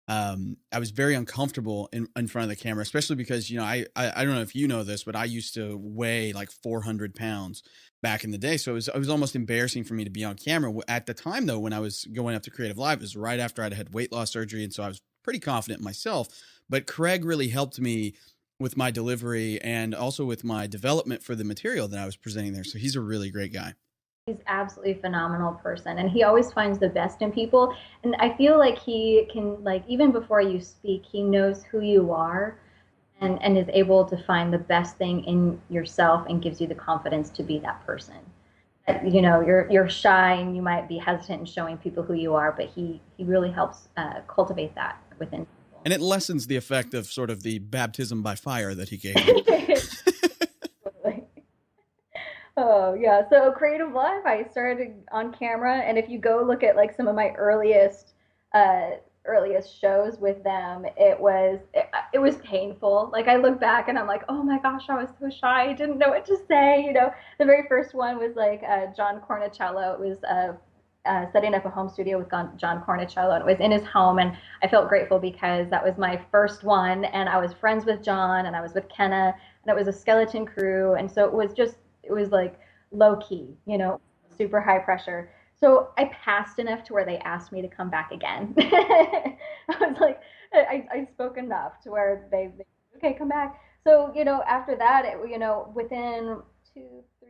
I was very uncomfortable in front of the camera, especially because, I don't know if you know this, but I used to weigh like 400 pounds back in the day. So it was almost embarrassing for me to be on camera. At the time, though, when I was going up to Creative Live, it was right after I'd had weight loss surgery. And so I was pretty confident in myself. But Craig really helped me with my delivery and also with my development for the material that I was presenting there. So he's a really great guy. He's absolutely a phenomenal person, and he always finds the best in people. And I feel like he can, like, even before you speak, he knows who you are, and is able to find the best thing in yourself and gives you the confidence to be that person. You're shy and you might be hesitant in showing people who you are, but he really helps cultivate that within people. And it lessens the effect of sort of the baptism by fire that he gave you. Oh yeah, so Creative Live, I started on camera, and if you go look at like some of my earliest shows with them, it was painful. Like I look back and I'm like, oh my gosh, I was so shy, I didn't know what to say. The very first one was like John Cornicello. It was setting up a home studio with John Cornicello, and it was in his home, and I felt grateful because that was my first one, and I was friends with John, and I was with Kenna, and it was a skeleton crew, and so it was like low key, super high pressure. So I passed enough to where they asked me to come back again. I was like, I spoke enough to where they okay, come back. So, after that, within 2, 3,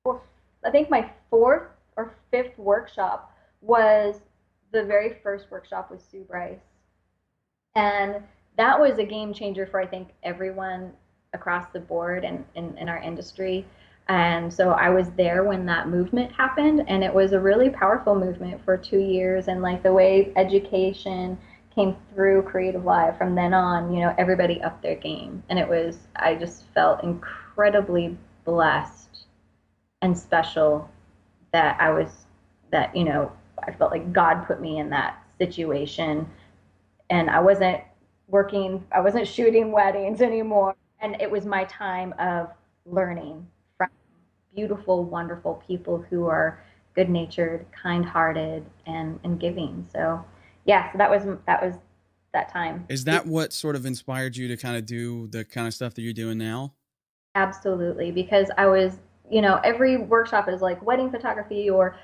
4, I think my 4th or 5th workshop was the very first workshop with Sue Bryce. And that was a game changer for, I think, everyone across the board and in our industry. And so I was there when that movement happened, and it was a really powerful movement for 2 years. And like the way education came through Creative Live from then on, everybody upped their game. And I just felt incredibly blessed and special that I felt like God put me in that situation. And I wasn't shooting weddings anymore. And it was my time of learning from beautiful, wonderful people who are good-natured, kind-hearted, and giving. So, yeah, so that was that time. Is that what sort of inspired you to kind of do the kind of stuff that you're doing now? Absolutely, because I was, every workshop is like wedding photography or,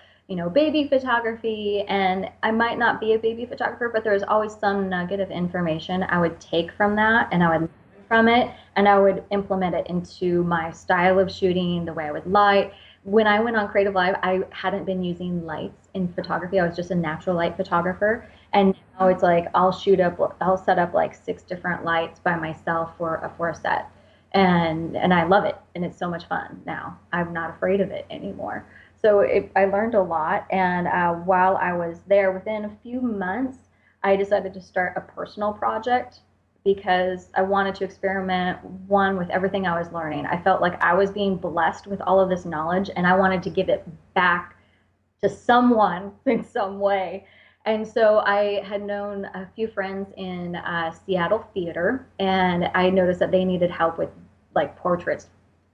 baby photography, and I might not be a baby photographer, but there was always some nugget of information I would take from that, and I would learn from it, and I would implement it into my style of shooting, the way I would light. When I went on Creative Live, I hadn't been using lights in photography. I was just a natural light photographer. And now it's like I'll set up like 6 different lights by myself for a set. And I love it. And it's so much fun now. I'm not afraid of it anymore. So I learned a lot. And while I was there, within a few months, I decided to start a personal project because I wanted to experiment, one, with everything I was learning. I felt like I was being blessed with all of this knowledge, and I wanted to give it back to someone in some way. And so I had known a few friends in Seattle theater, and I noticed that they needed help with like portraits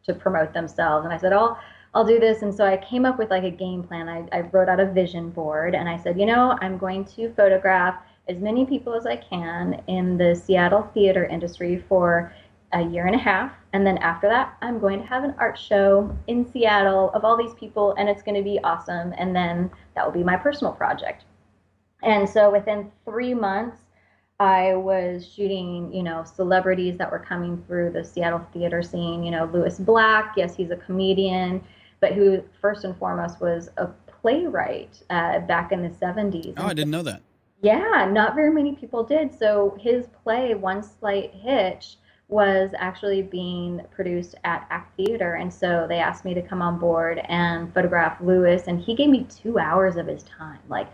to promote themselves. And I said, I'll do this. And so I came up with like a game plan. I wrote out a vision board, and I said, I'm going to photograph as many people as I can in the Seattle theater industry for a year and a half. And then after that, I'm going to have an art show in Seattle of all these people, and it's going to be awesome. And then that will be my personal project. And so within 3 months, I was shooting, celebrities that were coming through the Seattle theater scene. Lewis Black, yes, he's a comedian, but who first and foremost was a playwright back in the 70s. Oh, I didn't know that. Yeah, not very many people did. So his play, One Slight Hitch, was actually being produced at Act Theater. And so they asked me to come on board and photograph Lewis. And he gave me 2 hours of his time, like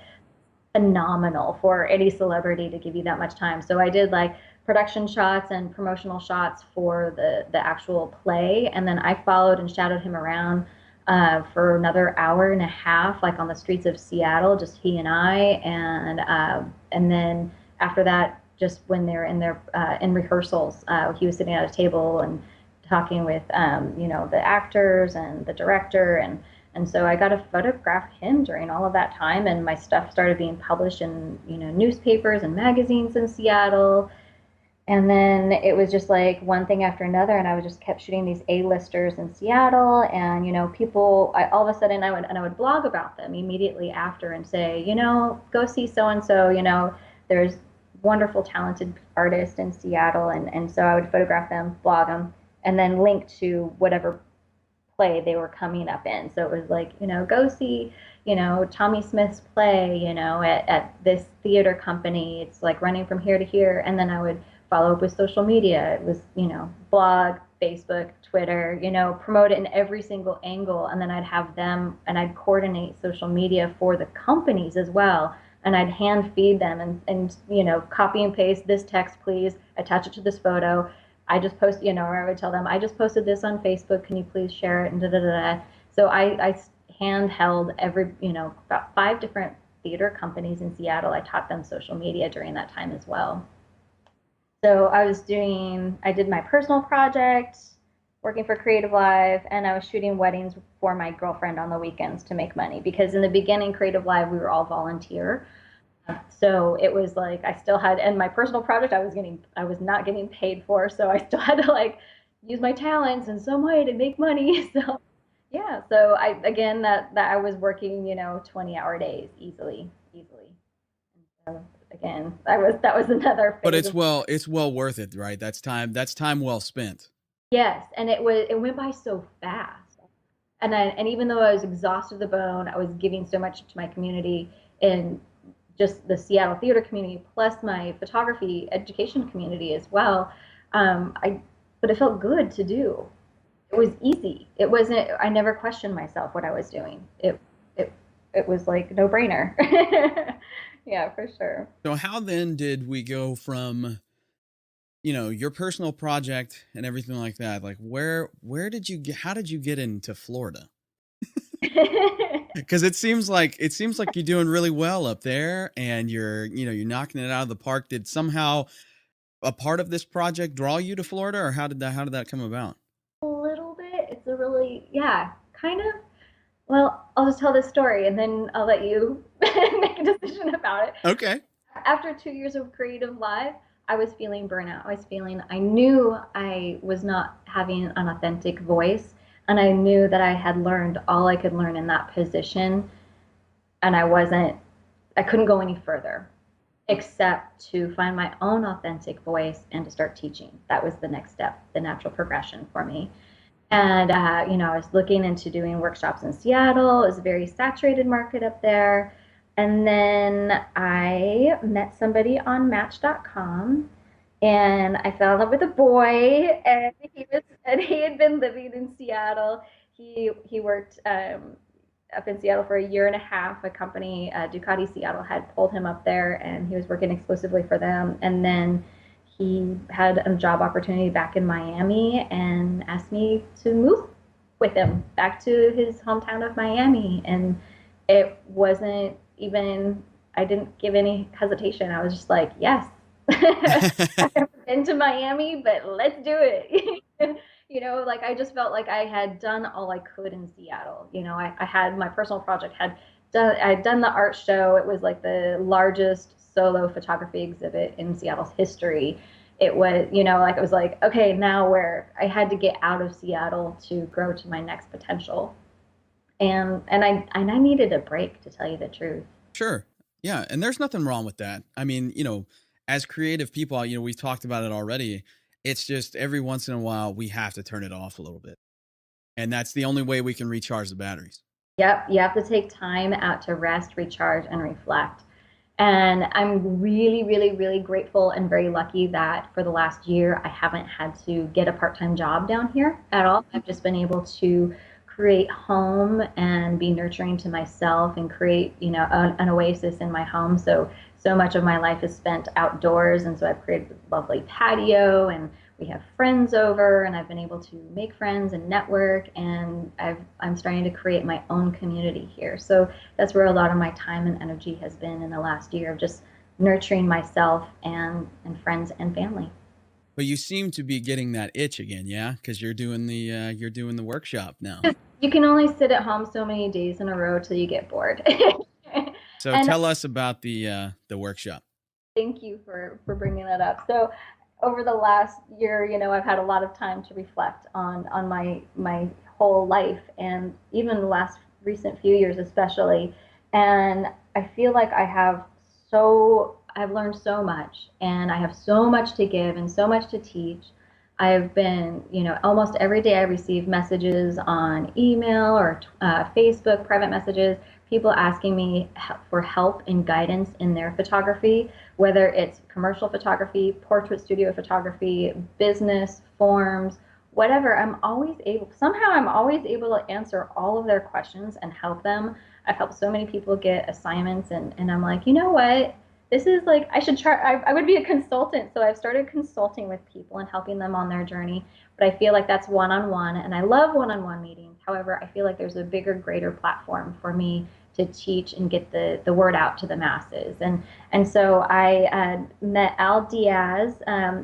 phenomenal for any celebrity to give you that much time. So I did like production shots and promotional shots for the actual play. And then I followed and shadowed him around for another hour and a half, like on the streets of Seattle, just he and I. And then after that, just when they're in rehearsals, he was sitting at a table and talking with the actors and the director, and so I got to photograph him during all of that time, and my stuff started being published in newspapers and magazines in Seattle. And then it was just like one thing after another, and I would just kept shooting these A-listers in Seattle, and people, all of a sudden I would blog about them immediately after and say, go see so and so, there's wonderful talented artists in Seattle, and so I would photograph them, blog them, and then link to whatever play they were coming up in. So it was like, go see, Tommy Smith's play, at this theater company. It's like running from here to here, and then I would follow up with social media. It was, blog, Facebook, Twitter, promote it in every single angle. And then I'd have them, and I'd coordinate social media for the companies as well. And I'd hand feed them and copy and paste this text, please, attach it to this photo. I just post, or I would tell them, I just posted this on Facebook. Can you please share it? And da-da-da-da. So I handheld about 5 different theater companies in Seattle. I taught them social media during that time as well. So I did my personal project, working for Creative Live, and I was shooting weddings for my girlfriend on the weekends to make money, because in the beginning, Creative Live, we were all volunteer. So it was like I still had, and my personal project I was not getting paid for, so I still had to like use my talents in some way to make money. So yeah, so I was working 20-hour days easily. So again, that was another phase. But it's well worth it, right? That's time well spent. Yes, and it went by so fast. And even though I was exhausted to the bone, I was giving so much to my community and just the Seattle theater community, plus my photography education community as well. But it felt good to do. It was easy. It wasn't. I never questioned myself what I was doing. It was like no brainer. Yeah, for sure. So how then did we go from your personal project and everything like that? Like where did you get? How did you get into Florida? Because it seems like you're doing really well up there, and you're knocking it out of the park. Did somehow a part of this project draw you to Florida, or how did that come about? A little bit. It's a really, yeah, kind of. Well, I'll just tell this story, and then I'll let you make a decision about it. Okay. After 2 years of Creative Live, I was feeling burnout. I knew I was not having an authentic voice, and I knew that I had learned all I could learn in that position. and I couldn't go any further except to find my own authentic voice and to start teaching. That was the next step, the natural progression for me. And, I was looking into doing workshops in Seattle. It was a very saturated market up there. And then I met somebody on Match.com and I fell in love with a boy and he had been living in Seattle. He worked up in Seattle for a year and a half. A company, Ducati Seattle, had pulled him up there, and he was working exclusively for them. And then he had a job opportunity back in Miami and asked me to move with him back to his hometown of Miami. And it wasn't even, I didn't give any hesitation. I was just like, yes, I've never been to Miami, but let's do it. Like I just felt like I had done all I could in Seattle. I had my personal project I had done the art show. It was like the largest solo photography exhibit in Seattle's history. It was, like it was like, okay, now where I had to get out of Seattle to grow to my next potential. And I needed a break, to tell you the truth. Sure. Yeah. And there's nothing wrong with that. I mean, as creative people, we've talked about it already. It's just every once in a while we have to turn it off a little bit. And that's the only way we can recharge the batteries. Yep, you have to take time out to rest, recharge, and reflect. And I'm really, really, really grateful and very lucky that for the last year, I haven't had to get a part time job down here at all. I've just been able to create home and be nurturing to myself and create, an oasis in my home. So much of my life is spent outdoors. And so I've created a lovely patio and we have friends over and I've been able to make friends and network and I'm starting to create my own community here. So that's where a lot of my time and energy has been in the last year of just nurturing myself and friends and family. But you seem to be getting that itch again, yeah? Because you're doing the workshop now. You can only sit at home so many days in a row till you get bored. So And tell us about the workshop. thank you for bringing that up. So over the last year, I've had a lot of time to reflect on my whole life and even the last recent few years especially. And I feel like I've learned so much and I have so much to give and so much to teach. I've been, almost every day I receive messages on email or Facebook, private messages, people asking me for help and guidance in their photography, whether it's commercial photography, portrait studio photography, business, forms, whatever. I'm always able to answer all of their questions and help them. I've helped so many people get assignments and I'm like, you know what? This is like I should try. I would be a consultant, so I've started consulting with people and helping them on their journey. But I feel like that's one-on-one, and I love one-on-one meetings. However, I feel like there's a bigger, greater platform for me to teach and get the word out to the masses. And so I met Al Diaz.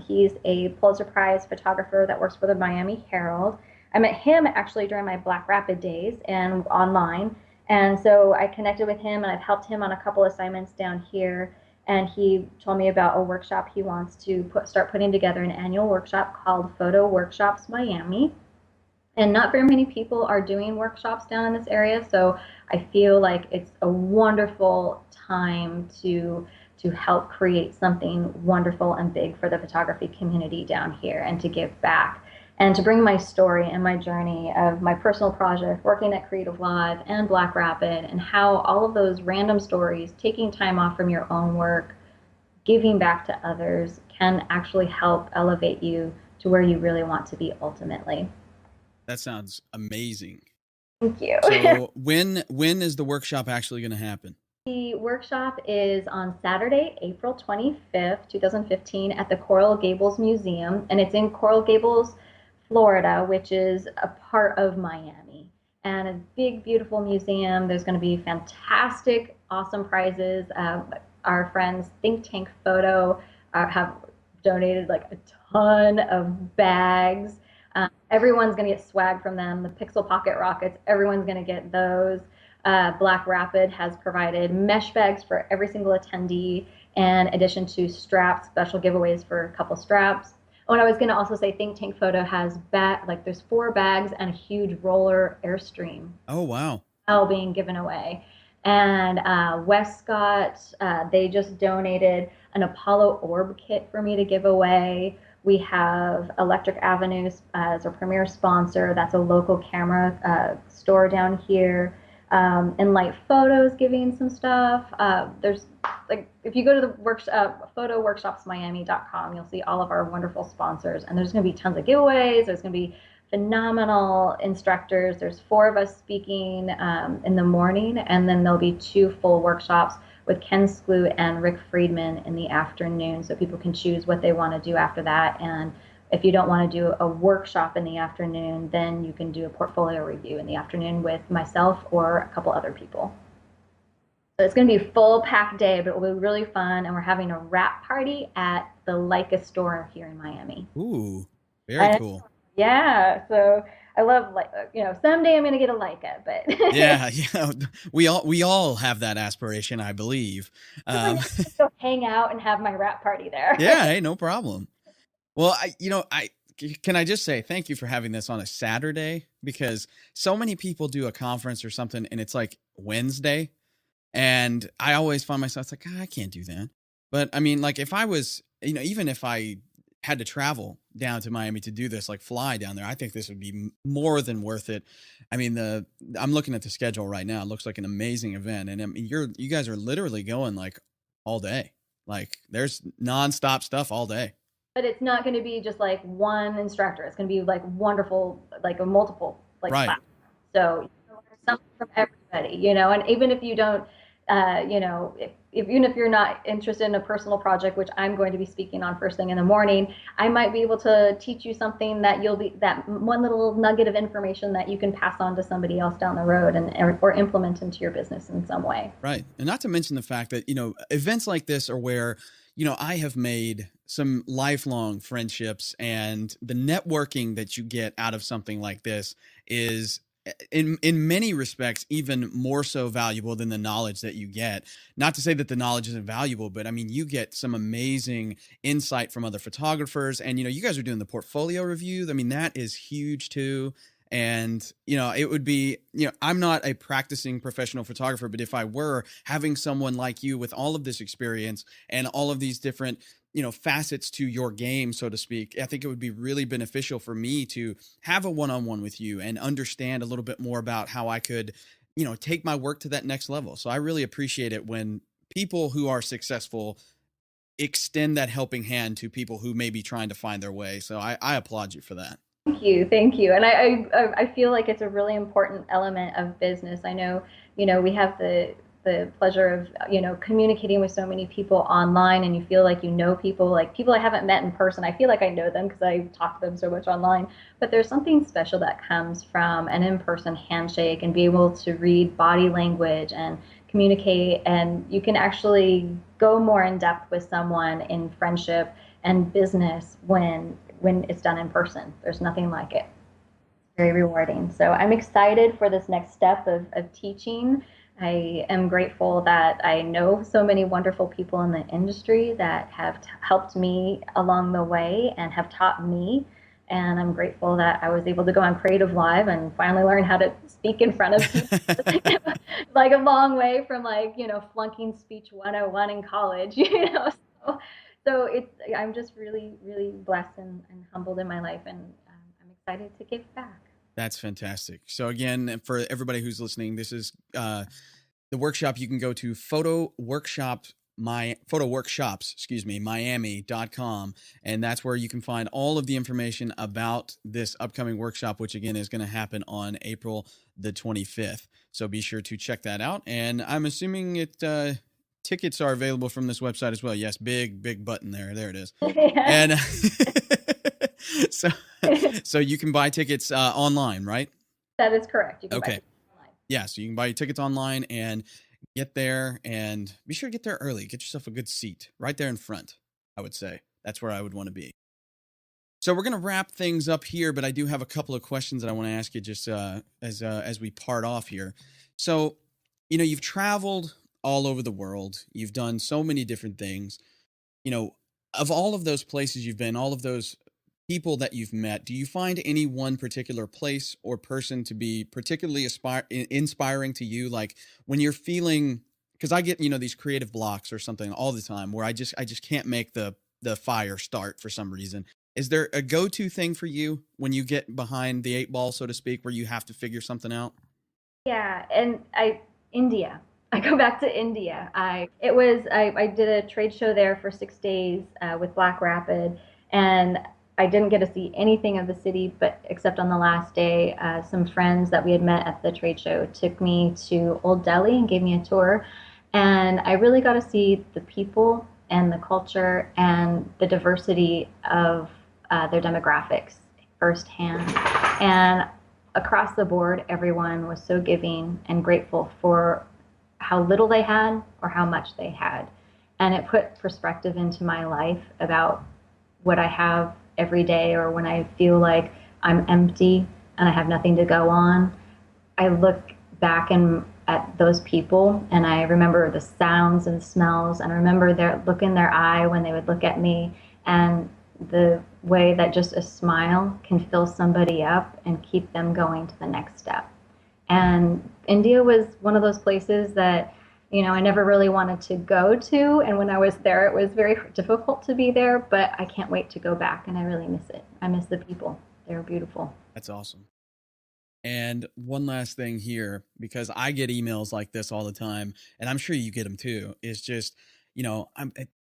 He's a Pulitzer Prize photographer that works for the Miami Herald. I met him actually during my Black Rapid days and online. And so I connected with him, and I've helped him on a couple assignments down here and he told me about a workshop he wants to start putting together an annual workshop called Photo Workshops Miami. And not very many people are doing workshops down in this area, so I feel like it's a wonderful time to help create something wonderful and big for the photography community down here and to give back and to bring my story and my journey of my personal project, working at Creative Live and Black Rapid, and how all of those random stories, taking time off from your own work, giving back to others, can actually help elevate you to where you really want to be ultimately. That sounds amazing. Thank you. So when is the workshop actually going to happen? The workshop is on Saturday, April 25th, 2015 at the Coral Gables Museum, and it's in Coral Gables, Florida, which is a part of Miami. And a big, beautiful museum. There's going to be fantastic, awesome prizes. Our friends Think Tank Photo have donated like a ton of bags. Everyone's going to get swag from them. The Pixel Pocket Rockets, everyone's going to get those. Black Rapid has provided mesh bags for every single attendee, in addition to straps, special giveaways for a couple straps. Oh, and I was going to also say Think Tank Photo has there's 4 bags and a huge roller Airstream. Oh, wow. All being given away. And Westcott, they just donated an Apollo Orb kit for me to give away. We have Electric Avenues as our premier sponsor. That's a local camera store down here. Enlight Photos giving some stuff. There's like, if you go to the photoworkshopsmiami.com, you'll see all of our wonderful sponsors. And there's going to be tons of giveaways. There's going to be phenomenal instructors. There's 4 of us speaking in the morning, and then there'll be 2 full workshops with Ken Skloot and Rick Friedman in the afternoon, so people can choose what they want to do after that. And if you don't want to do a workshop in the afternoon, then you can do a portfolio review in the afternoon with myself or a couple other people. So it's going to be a full packed day, but it will be really fun. And we're having a wrap party at the Leica store here in Miami. Ooh, very cool. Yeah, so I love, like, someday I'm gonna get a Leica, but yeah, we all have that aspiration, I believe. Go hang out and have my wrap party there. Yeah, hey, no problem. Well, can I just say thank you for having this on a Saturday, because so many people do a conference or something and it's like Wednesday, and I always find myself like, I can't do that. But I mean, like, if I was, even if I had to travel down to Miami to do this, like fly down there, I think this would be more than worth it. I mean, I'm looking at the schedule right now. It looks like an amazing event. And I mean, you guys are literally going like all day. Like, there's nonstop stuff all day. But it's not going to be just like one instructor. It's going to be like wonderful, like a multiple, like, right. class. So something from everybody, and even if you don't, even if you're not interested in a personal project, which I'm going to be speaking on first thing in the morning, I might be able to teach you something that that one little nugget of information that you can pass on to somebody else down the road or implement into your business in some way. Right. And not to mention the fact that, events like this are where, I have made some lifelong friendships, and the networking that you get out of something like this is in many respects even more so valuable than the knowledge that you get. Not to say that the knowledge isn't valuable, but I mean, you get some amazing insight from other photographers, and you guys are doing the portfolio review. I mean, that is huge too. And it would be, I'm not a practicing professional photographer, but if I were, having someone like you with all of this experience and all of these different facets to your game, so to speak, I think it would be really beneficial for me to have a one-on-one with you and understand a little bit more about how I could, take my work to that next level. So I really appreciate it when people who are successful extend that helping hand to people who may be trying to find their way. So I applaud you for that. Thank you. And I feel like it's a really important element of business. I know, we have the pleasure of, communicating with so many people online, and you feel like people, like people I haven't met in person. I feel like I know them because I talk to them so much online. But there's something special that comes from an in-person handshake and be able to read body language and communicate, and you can actually go more in depth with someone in friendship and business when it's done in person. There's nothing like it. Very rewarding. So I'm excited for this next step of teaching. I am grateful that I know so many wonderful people in the industry that have helped me along the way and have taught me. And I'm grateful that I was able to go on Creative Live and finally learn how to speak in front of people. Like a long way from flunking speech 101 in college, So I'm just really, really blessed and humbled in my life, and I'm excited to give back. That's fantastic. So again, for everybody who's listening, this is the workshop. You can go to photoworkshops, Miami.com. And that's where you can find all of the information about this upcoming workshop, which again is going to happen on April the 25th. So be sure to check that out. And I'm assuming tickets are available from this website as well. Yes, big button there. There it is. And so you can buy tickets online, right? That is correct. You can buy tickets online. Yeah, so you can buy tickets online and get there, and be sure to get there early. Get yourself a good seat right there in front, I would say. That's where I would want to be. So we're going to wrap things up here, but I do have a couple of questions that I want to ask you just as we part off here. So, you've traveled all over the world. You've done so many different things. Of all of those places you've been, all of those people that you've met, do you find any one particular place or person to be particularly inspiring to you? Like when you're feeling, because I get, these creative blocks or something all the time where I just can't make the fire start for some reason. Is there a go-to thing for you when you get behind the eight ball, so to speak, where you have to figure something out? Yeah, and India. I go back to India. I did a trade show there for 6 days with Black Rapid, and I didn't get to see anything of the city, but except on the last day, some friends that we had met at the trade show took me to Old Delhi and gave me a tour, and I really got to see the people and the culture and the diversity of their demographics firsthand. And across the board, everyone was so giving and grateful for how little they had or how much they had. And it put perspective into my life about what I have every day, or when I feel like I'm empty and I have nothing to go on. I look back at those people, and I remember the sounds and smells, and I remember their look in their eye when they would look at me, and the way that just a smile can fill somebody up and keep them going to the next step. And India was one of those places that, I never really wanted to go to. And when I was there, it was very difficult to be there, but I can't wait to go back, and I really miss it. I miss the people. They were beautiful. That's awesome. And one last thing here, because I get emails like this all the time, and I'm sure you get them too, is just,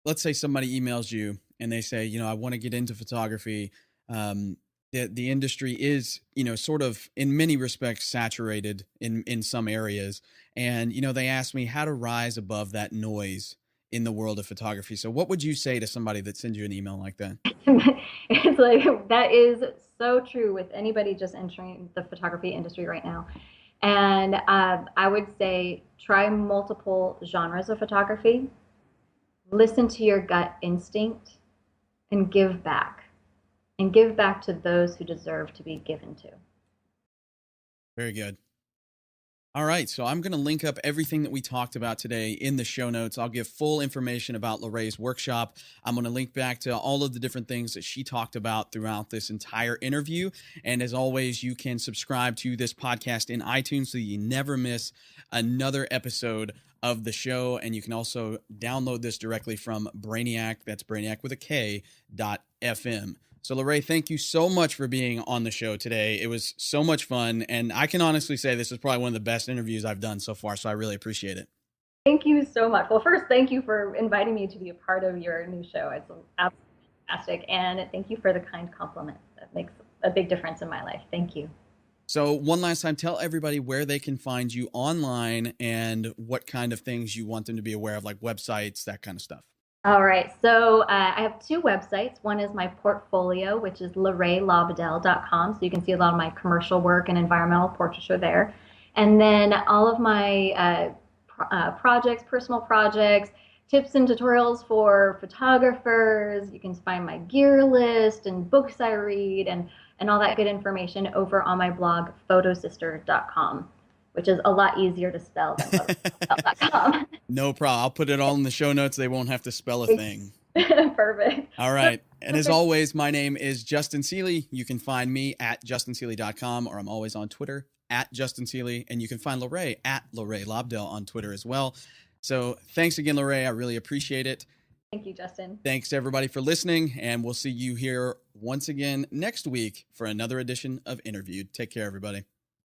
let's say somebody emails you and they say, I want to get into photography. The industry is, sort of in many respects saturated in some areas. And, they ask me how to rise above that noise in the world of photography. So what would you say to somebody that sends you an email like that? It's like, that is so true with anybody just entering the photography industry right now. And I would say try multiple genres of photography, listen to your gut instinct, and give back. And give back to those who deserve to be given to. Very good. All right, so I'm going to link up everything that we talked about today in the show notes. I'll give full information about LaRae's workshop. I'm going to link back to all of the different things that she talked about throughout this entire interview. And as always, you can subscribe to this podcast in iTunes so you never miss another episode of the show. And you can also download this directly from Brainiak, that's Brainiak with a K, .fm. So LaRae, thank you so much for being on the show today. It was so much fun, and I can honestly say this is probably one of the best interviews I've done so far, so I really appreciate it. Thank you so much. Well, first, thank you for inviting me to be a part of your new show. It's absolutely fantastic, and thank you for the kind compliment. That makes a big difference in my life. Thank you. So one last time, tell everybody where they can find you online and what kind of things you want them to be aware of, like websites, that kind of stuff. All right, so I have two websites. One is my portfolio, which is LaRaeLobdell.com. So you can see a lot of my commercial work and environmental portraiture there. And then all of my projects, personal projects, tips and tutorials for photographers. You can find my gear list and books I read and all that good information over on my blog, photosister.com. Which is a lot easier to spell than photosister.com. No problem. I'll put it all in the show notes. They won't have to spell a thing. Perfect. All right. And as always, my name is Justin Seeley. You can find me at justinseeley.com, or I'm always on Twitter at Justin Seeley. And you can find LaRae at LaRae Lobdell on Twitter as well. So thanks again, LaRae. I really appreciate it. Thank you, Justin. Thanks to everybody for listening. And we'll see you here once again next week for another edition of Interviewed. Take care, everybody.